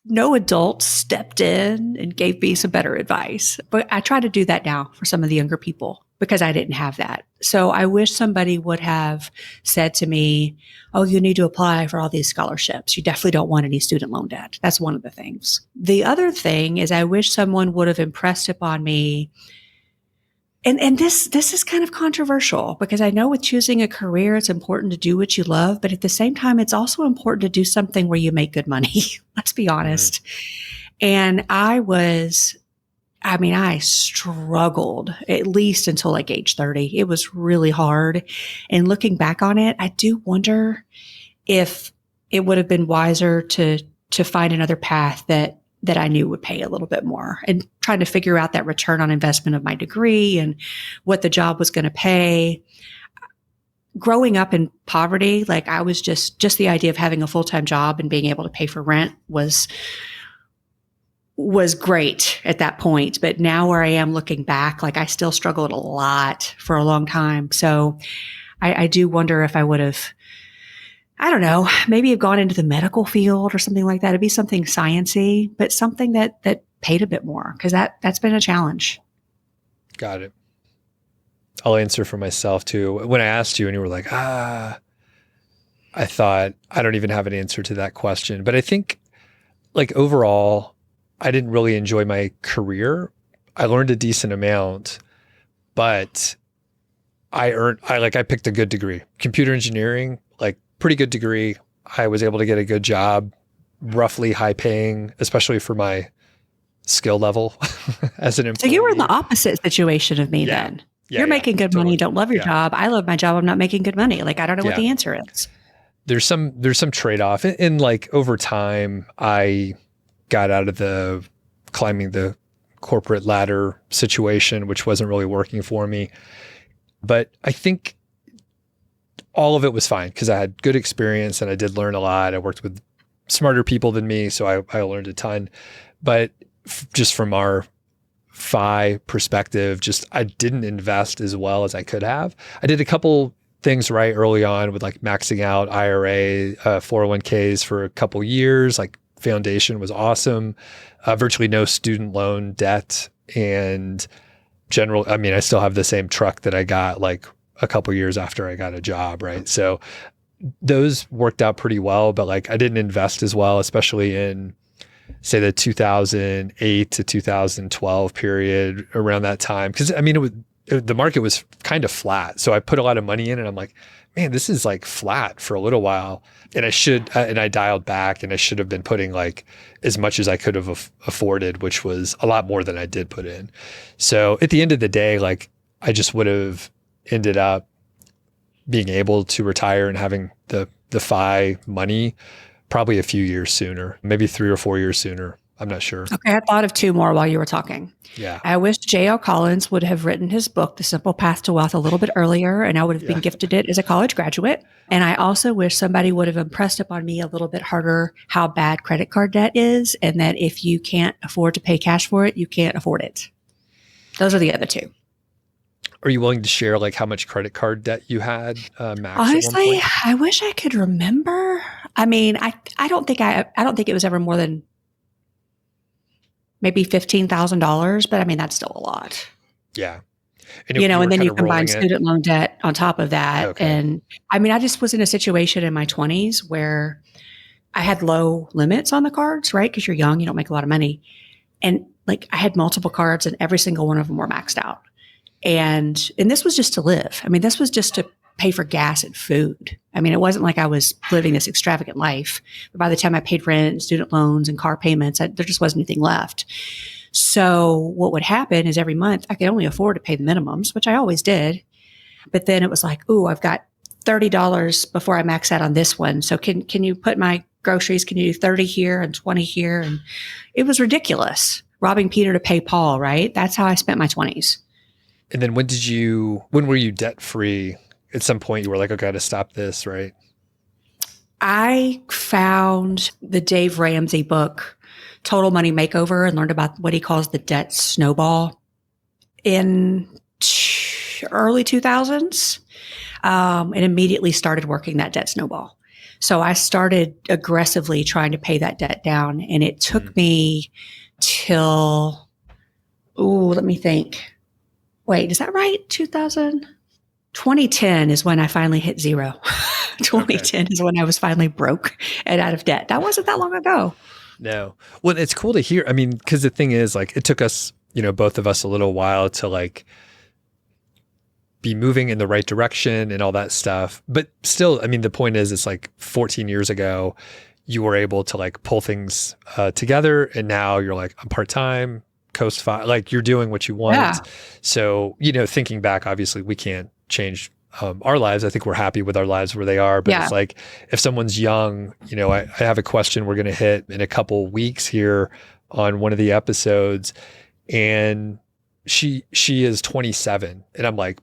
no adult stepped in and gave me some better advice. But I try to do that now for some of the younger people because I didn't have that. So I wish somebody would have said to me, oh, you need to apply for all these scholarships. You definitely don't want any student loan debt. That's one of the things. The other thing is I wish someone would have impressed upon me. And this is kind of controversial because I know with choosing a career, it's important to do what you love, but at the same time, it's also important to do something where you make good money. Let's be honest. And I struggled at least until age 30. It was really hard. And looking back on it, I do wonder if it would have been wiser to find another path that I knew would pay a little bit more, and trying to figure out that return on investment of my degree and what the job was going to pay. Growing up in poverty, I was just the idea of having a full-time job and being able to pay for rent was great at that point. But now where I am looking back, I still struggled a lot for a long time. So I do wonder if I would have, I don't know, maybe have gone into the medical field or something like that. It'd be something sciencey, but something that paid a bit more, because that's been a challenge. Got it. I'll answer for myself too. When I asked you and you were like, I thought I don't even have an answer to that question. But I think overall, I didn't really enjoy my career. I learned a decent amount, but I picked a good degree, computer engineering, pretty good degree. I was able to get a good job, roughly high paying, especially for my skill level as an employee. So you were in the opposite situation of me then. You're making good money. You don't love your job. I love my job. I'm not making good money. I don't know what the answer is. There's some trade-off. And over time, I got out of the climbing the corporate ladder situation, which wasn't really working for me. But I think all of it was fine because I had good experience and I did learn a lot. I worked with smarter people than me, so I learned a ton. But just from our FI perspective, I didn't invest as well as I could have. I did a couple things right early on with maxing out IRA, 401ks for a couple years. Foundation was awesome. Virtually no student loan debt, and I still have the same truck that I got a couple years after I got a job, right? So those worked out pretty well, but I didn't invest as well, especially in say the 2008 to 2012 period, around that time. Because the market was kind of flat. So I put a lot of money in and I'm like, man, this is flat for a little while. And I dialed back, and I should have been putting as much as I could have afforded, which was a lot more than I did put in. So at the end of the day, I just would have ended up being able to retire and having the FI money probably a few years sooner, maybe 3 or 4 years sooner. I'm not sure. Okay, I thought of two more while you were talking. Yeah. I wish J.L. Collins would have written his book, The Simple Path to Wealth, a little bit earlier, and I would have been gifted it as a college graduate. And I also wish somebody would have impressed upon me a little bit harder how bad credit card debt is, and that if you can't afford to pay cash for it, you can't afford it. Those are the other two. Are you willing to share like how much credit card debt you had max? Honestly, I wish I could remember. I mean, I don't think it was ever more than maybe $15,000, but I mean, that's still a lot. Yeah. And and then you combine student loan debt on top of that. Okay. And I mean, I just was in a situation in my 20s where I had low limits on the cards, right? Because you're young, you don't make a lot of money. And like I had multiple cards and every single one of them were maxed out. And this was just to live. I mean, this was just to pay for gas and food. I mean, it wasn't like I was living this extravagant life. But by the time I paid rent and student loans and car payments, there just wasn't anything left. So what would happen is every month I could only afford to pay the minimums, which I always did. But then it was like, ooh, I've got $30 before I max out on this one. So can you put my groceries? Can you do 30 here and 20 here? And it was ridiculous. Robbing Peter to pay Paul, right? That's how I spent my 20s. And then when were you debt free? At some point you were like, okay, I got to stop this, right? I found the Dave Ramsey book, Total Money Makeover, and learned about what he calls the debt snowball in early 2000s, and immediately started working that debt snowball. So I started aggressively trying to pay that debt down, and it took me till, let me think. Wait, is that right? 2010 is when I finally hit zero. 2010 is when I was finally broke and out of debt. That wasn't that long ago. No. Well, it's cool to hear. I mean, because the thing is, like, it took us, both of us a little while to like be moving in the right direction and all that stuff. But still, I mean, the point is, it's like 14 years ago, you were able to like pull things together, and now you're like, I'm part-time, ChooseFI, like you're doing what you want. Yeah. So, thinking back, obviously we can't change our lives. I think we're happy with our lives where they are, but it's like, if someone's young, I have a question we're going to hit in a couple weeks here on one of the episodes, and she is 27, and I'm like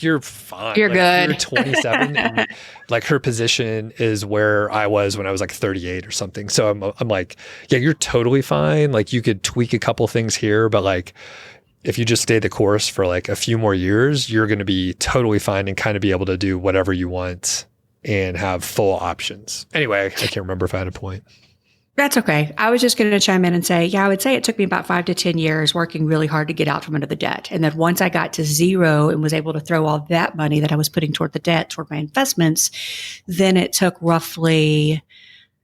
you're fine. You're good. You're 27. And like her position is where I was when I was like 38 or something. So I'm like, yeah, you're totally fine. Like you could tweak a couple things here, but like if you just stay the course for like a few more years, you're going to be totally fine and kind of be able to do whatever you want and have full options. Anyway, I can't remember if I had a point. That's okay. I was just going to chime in and say, I would say it took me about 5 to 10 years working really hard to get out from under the debt. And then once I got to zero and was able to throw all that money that I was putting toward the debt, toward my investments, then it took roughly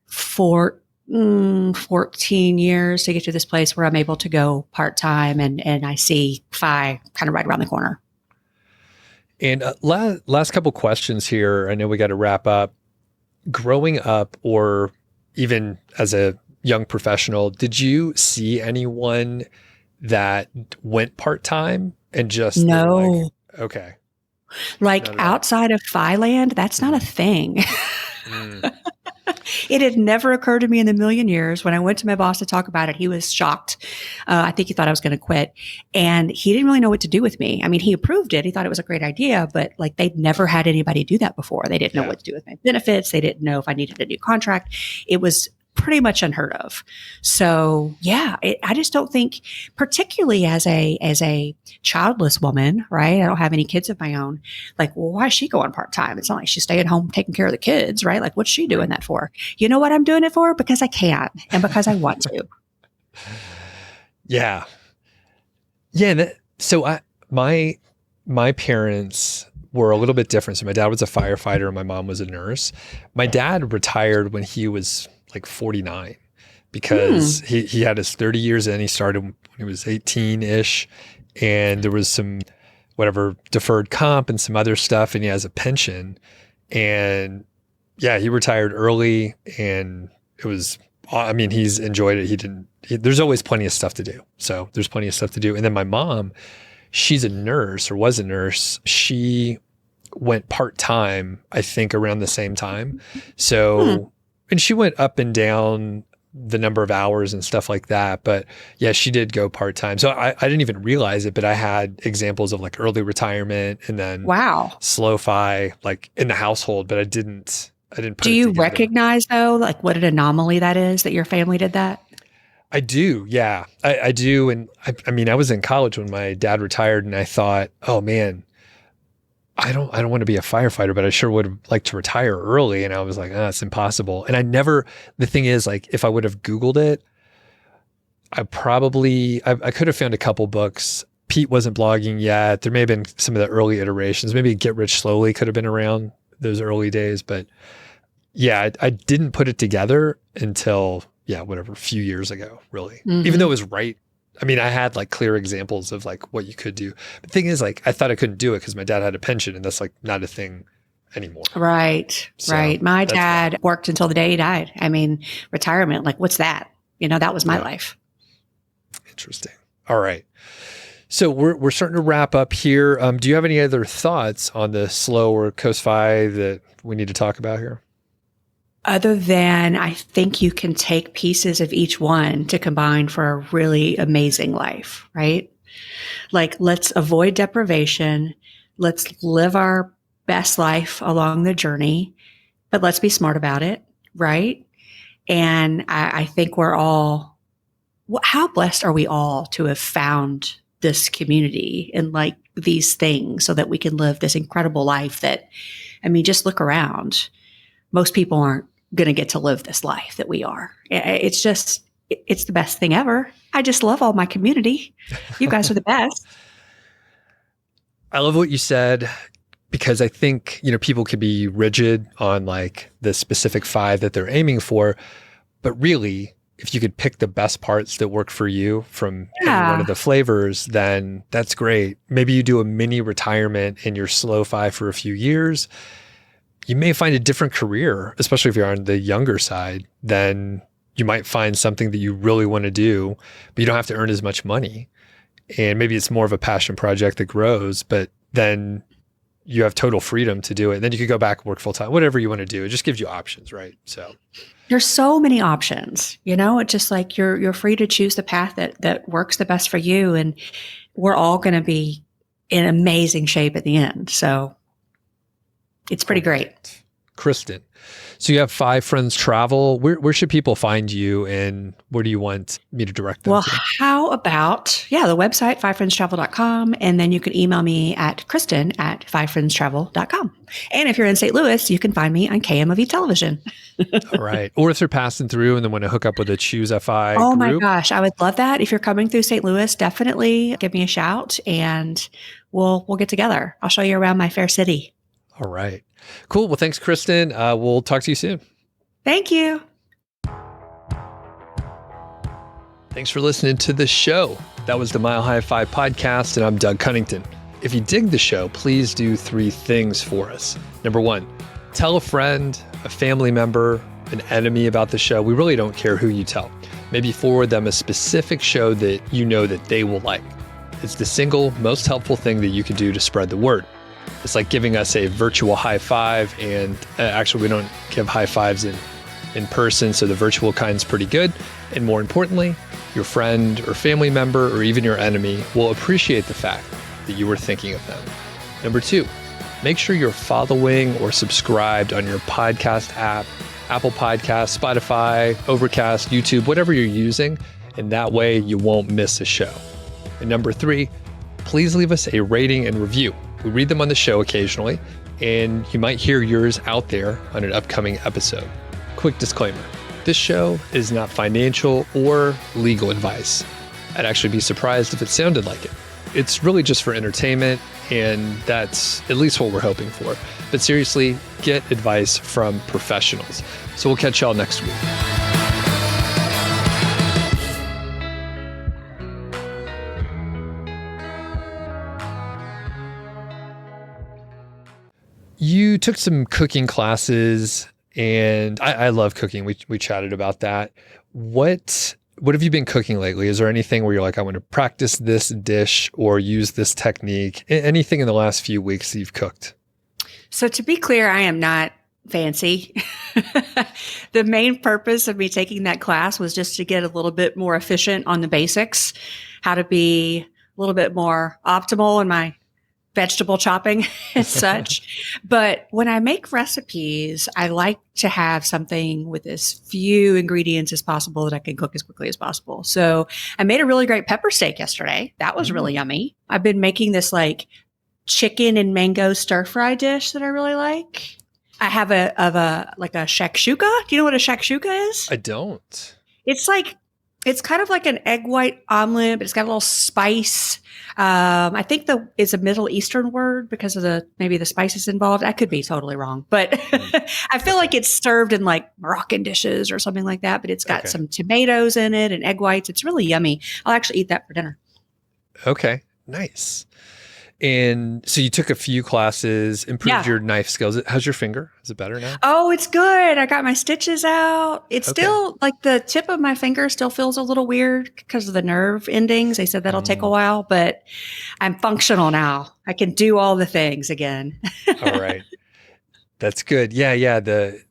14 years to get to this place where I'm able to go part-time and I see FI kind of right around the corner. And last couple questions here. I know we got to wrap up. Growing up, or even as a young professional, did you see anyone that went part-time and just no? Okay. Like outside of FI land, that's not a thing. It had never occurred to me in a million years. When I went to my boss to talk about it, he was shocked. I think he thought I was going to quit, and he didn't really know what to do with me. I mean, he approved it. He thought it was a great idea, but like they'd never had anybody do that before. They didn't know what to do with my benefits. They didn't know if I needed a new contract. It was pretty much unheard of. So I just don't think, particularly as a childless woman, right? I don't have any kids of my own. Like, well, why is she going part-time? It's not like she's staying home taking care of the kids, right? Like, what's she doing that for? You know what I'm doing it for? Because I can and because I want to. Yeah. Yeah. So my parents were a little bit different. So my dad was a firefighter and my mom was a nurse. My dad retired when he was like 49 because he had his 30 years in. He started when he was 18-ish, and there was some deferred comp and some other stuff, and he has a pension. And he retired early, and it was, he's enjoyed it. There's always plenty of stuff to do. So there's plenty of stuff to do. And then my mom, she's a nurse, or was a nurse. She went part-time, I think around the same time. So and she went up and down the number of hours and stuff like that. But yeah, she did go part-time. So I didn't even realize it, but I had examples of like early retirement and then Wow. SlowFi like in the household, but I didn't put it Do you together. recognize though, like what an anomaly that is that your family did that? I do. Yeah, I do. And I mean, I was in college when my dad retired and I thought, oh man, I don't want to be a firefighter, but I sure would like to retire early. And I was like, it's impossible. And the thing is like, if I would have Googled it, I could have found a couple books. Pete wasn't blogging yet. There may have been some of the early iterations. Maybe Get Rich Slowly could have been around those early days. But yeah, I didn't put it together until, a few years ago, really. Mm-hmm. Even though it was right. I mean, I had like clear examples of like what you could do. But the thing is like, I thought I couldn't do it because my dad had a pension and that's like not a thing anymore. Right. So right. My dad worked until the day he died. I mean, retirement, like what's that? That was my life. Interesting. All right. So we're starting to wrap up here. Do you have any other thoughts on the Slow or ChooseFI that we need to talk about here? Other than I think you can take pieces of each one to combine for a really amazing life, right? Like let's avoid deprivation. Let's live our best life along the journey, but let's be smart about it, right? And I think we're all, how blessed are we all to have found this community and like these things so that we can live this incredible life that, I mean, just look around. Most people aren't going to get to live this life that we are. It's the best thing ever. I just love all my community. You guys are the best. I love what you said because I think, people could be rigid on like the specific 5 that they're aiming for, but really if you could pick the best parts that work for you from any one of the flavors, then that's great. Maybe you do a mini retirement in your SlowFi for a few years. You may find a different career, especially if you're on the younger side, then you might find something that you really want to do, but you don't have to earn as much money. And maybe it's more of a passion project that grows, but then you have total freedom to do it. And then you could go back and work full time, whatever you want to do. It just gives you options, right? So there's so many options, it's just like you're free to choose the path that works the best for you. And we're all going to be in amazing shape at the end. So it's pretty great. Kristen, so you have 5 Friends Travel. Where should people find you and where do you want me to direct them to? How about, the website, 5friendstravel.com. And then you can email me at Kristen@5friendstravel.com. And if you're in St. Louis, you can find me on KMOV television. All right. Or if they're passing through and then want to hook up with a ChooseFI Oh group. my gosh, I would love that. If you're coming through St. Louis, definitely give me a shout and we'll get together. I'll show you around my fair city. All right. Cool. Well, thanks, Kristen. We'll talk to you soon. Thank you. Thanks for listening to the show. That was the Mile High 5 podcast, and I'm Doug Cunnington. If you dig the show, please do 3 things for us. Number 1, tell a friend, a family member, an enemy about the show. We really don't care who you tell. Maybe forward them a specific show that you know that they will like. It's the single most helpful thing that you can do to spread the word. It's like giving us a virtual high five, and actually we don't give high fives in person, so the virtual kind's pretty good. And more importantly, your friend or family member or even your enemy will appreciate the fact that you were thinking of them. Number 2, make sure you're following or subscribed on your podcast app, Apple Podcasts, Spotify, Overcast, YouTube, whatever you're using, and that way you won't miss a show. And number 3, please leave us a rating and review. We read them on the show occasionally, and you might hear yours out there on an upcoming episode. Quick disclaimer, this show is not financial or legal advice. I'd actually be surprised if it sounded like it. It's really just for entertainment, and that's at least what we're hoping for. But seriously, get advice from professionals. So we'll catch y'all next week. You took some cooking classes, and I love cooking. We chatted about that. What have you been cooking lately? Is there anything where you're like, I want to practice this dish or use this technique? Anything in the last few weeks that you've cooked? So to be clear, I am not fancy. The main purpose of me taking that class was just to get a little bit more efficient on the basics, how to be a little bit more optimal in my vegetable chopping and such. But when I make recipes, I like to have something with as few ingredients as possible that I can cook as quickly as possible. So I made a really great pepper steak yesterday. That was really yummy. I've been making this like chicken and mango stir fry dish that I really like. I have a shakshuka. Do you know what a shakshuka is? I don't. It's kind of like an egg white omelet, but it's got a little spice. I think it's a Middle Eastern word because of maybe the spices involved. I could be totally wrong, but I feel like it's served in like Moroccan dishes or something like that. But it's got some tomatoes in it and egg whites. It's really yummy. I'll actually eat that for dinner. Okay, nice. And so you took a few classes, improved your knife skills. How's your finger? Is it better now? Oh, it's good. I got my stitches out. It's still like the tip of my finger still feels a little weird because of the nerve endings. They said that'll take a while, but I'm functional now. I can do all the things again. All right. That's good. Yeah. The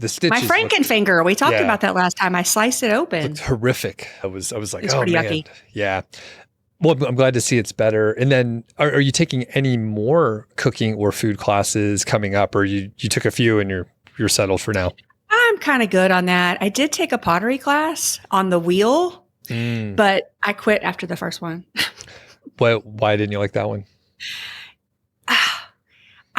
stitches. My Frankenfinger. We talked about that last time. I sliced it open. Looked horrific. I was like, it's pretty man. Yucky. Yeah. Well, I'm glad to see it's better. And then are you taking any more cooking or food classes coming up, or you took a few and you're settled for now? I'm kind of good on that. I did take a pottery class on the wheel, but I quit after the first one. Why didn't you like that one?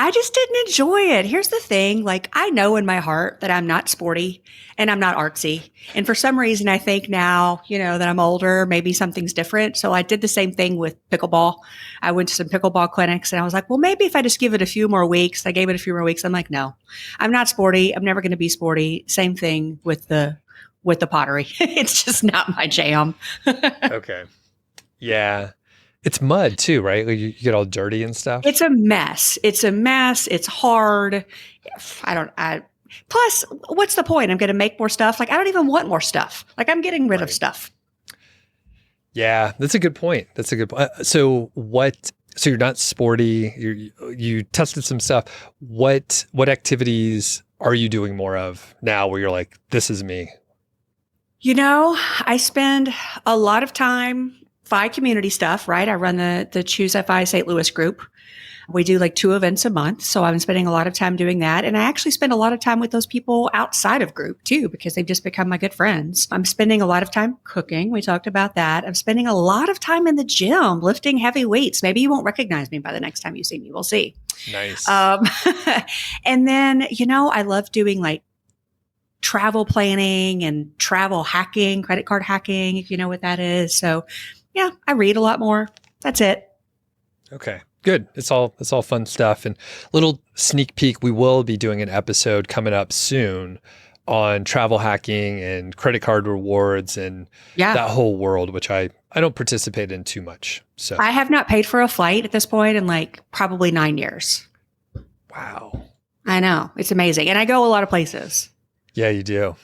I just didn't enjoy it. Here's the thing. Like, I know in my heart that I'm not sporty and I'm not artsy. And for some reason, I think now, that I'm older, maybe something's different. So I did the same thing with pickleball. I went to some pickleball clinics and I was like, well, maybe if I just give it a few more weeks. I gave it a few more weeks. I'm like, no, I'm not sporty. I'm never going to be sporty. Same thing with the pottery. It's just not my jam. Okay. Yeah. It's mud too, right? Like you get all dirty and stuff. It's a mess. It's hard. Plus, what's the point? I'm going to make more stuff. Like, I don't even want more stuff. Like, I'm getting rid of stuff. Yeah, that's a good point. So you're not sporty. You tested some stuff. What activities are you doing more of now where you're like, this is me? I spend a lot of time FI community stuff, right? I run the ChooseFI St. Louis group. We do like 2 events a month. So I'm spending a lot of time doing that. And I actually spend a lot of time with those people outside of group too, because they've just become my good friends. I'm spending a lot of time cooking. We talked about that. I'm spending a lot of time in the gym, lifting heavy weights. Maybe you won't recognize me by the next time you see me. We'll see. Nice. And then, I love doing like travel planning and travel hacking, credit card hacking, if you know what that is. So yeah, I read a lot more. That's it. Okay, good. It's all fun stuff. And little sneak peek, we will be doing an episode coming up soon on travel hacking and credit card rewards and that whole world, which I don't participate in too much. So I have not paid for a flight at this point in like probably 9 years. Wow. I know. It's amazing. And I go a lot of places. Yeah, you do.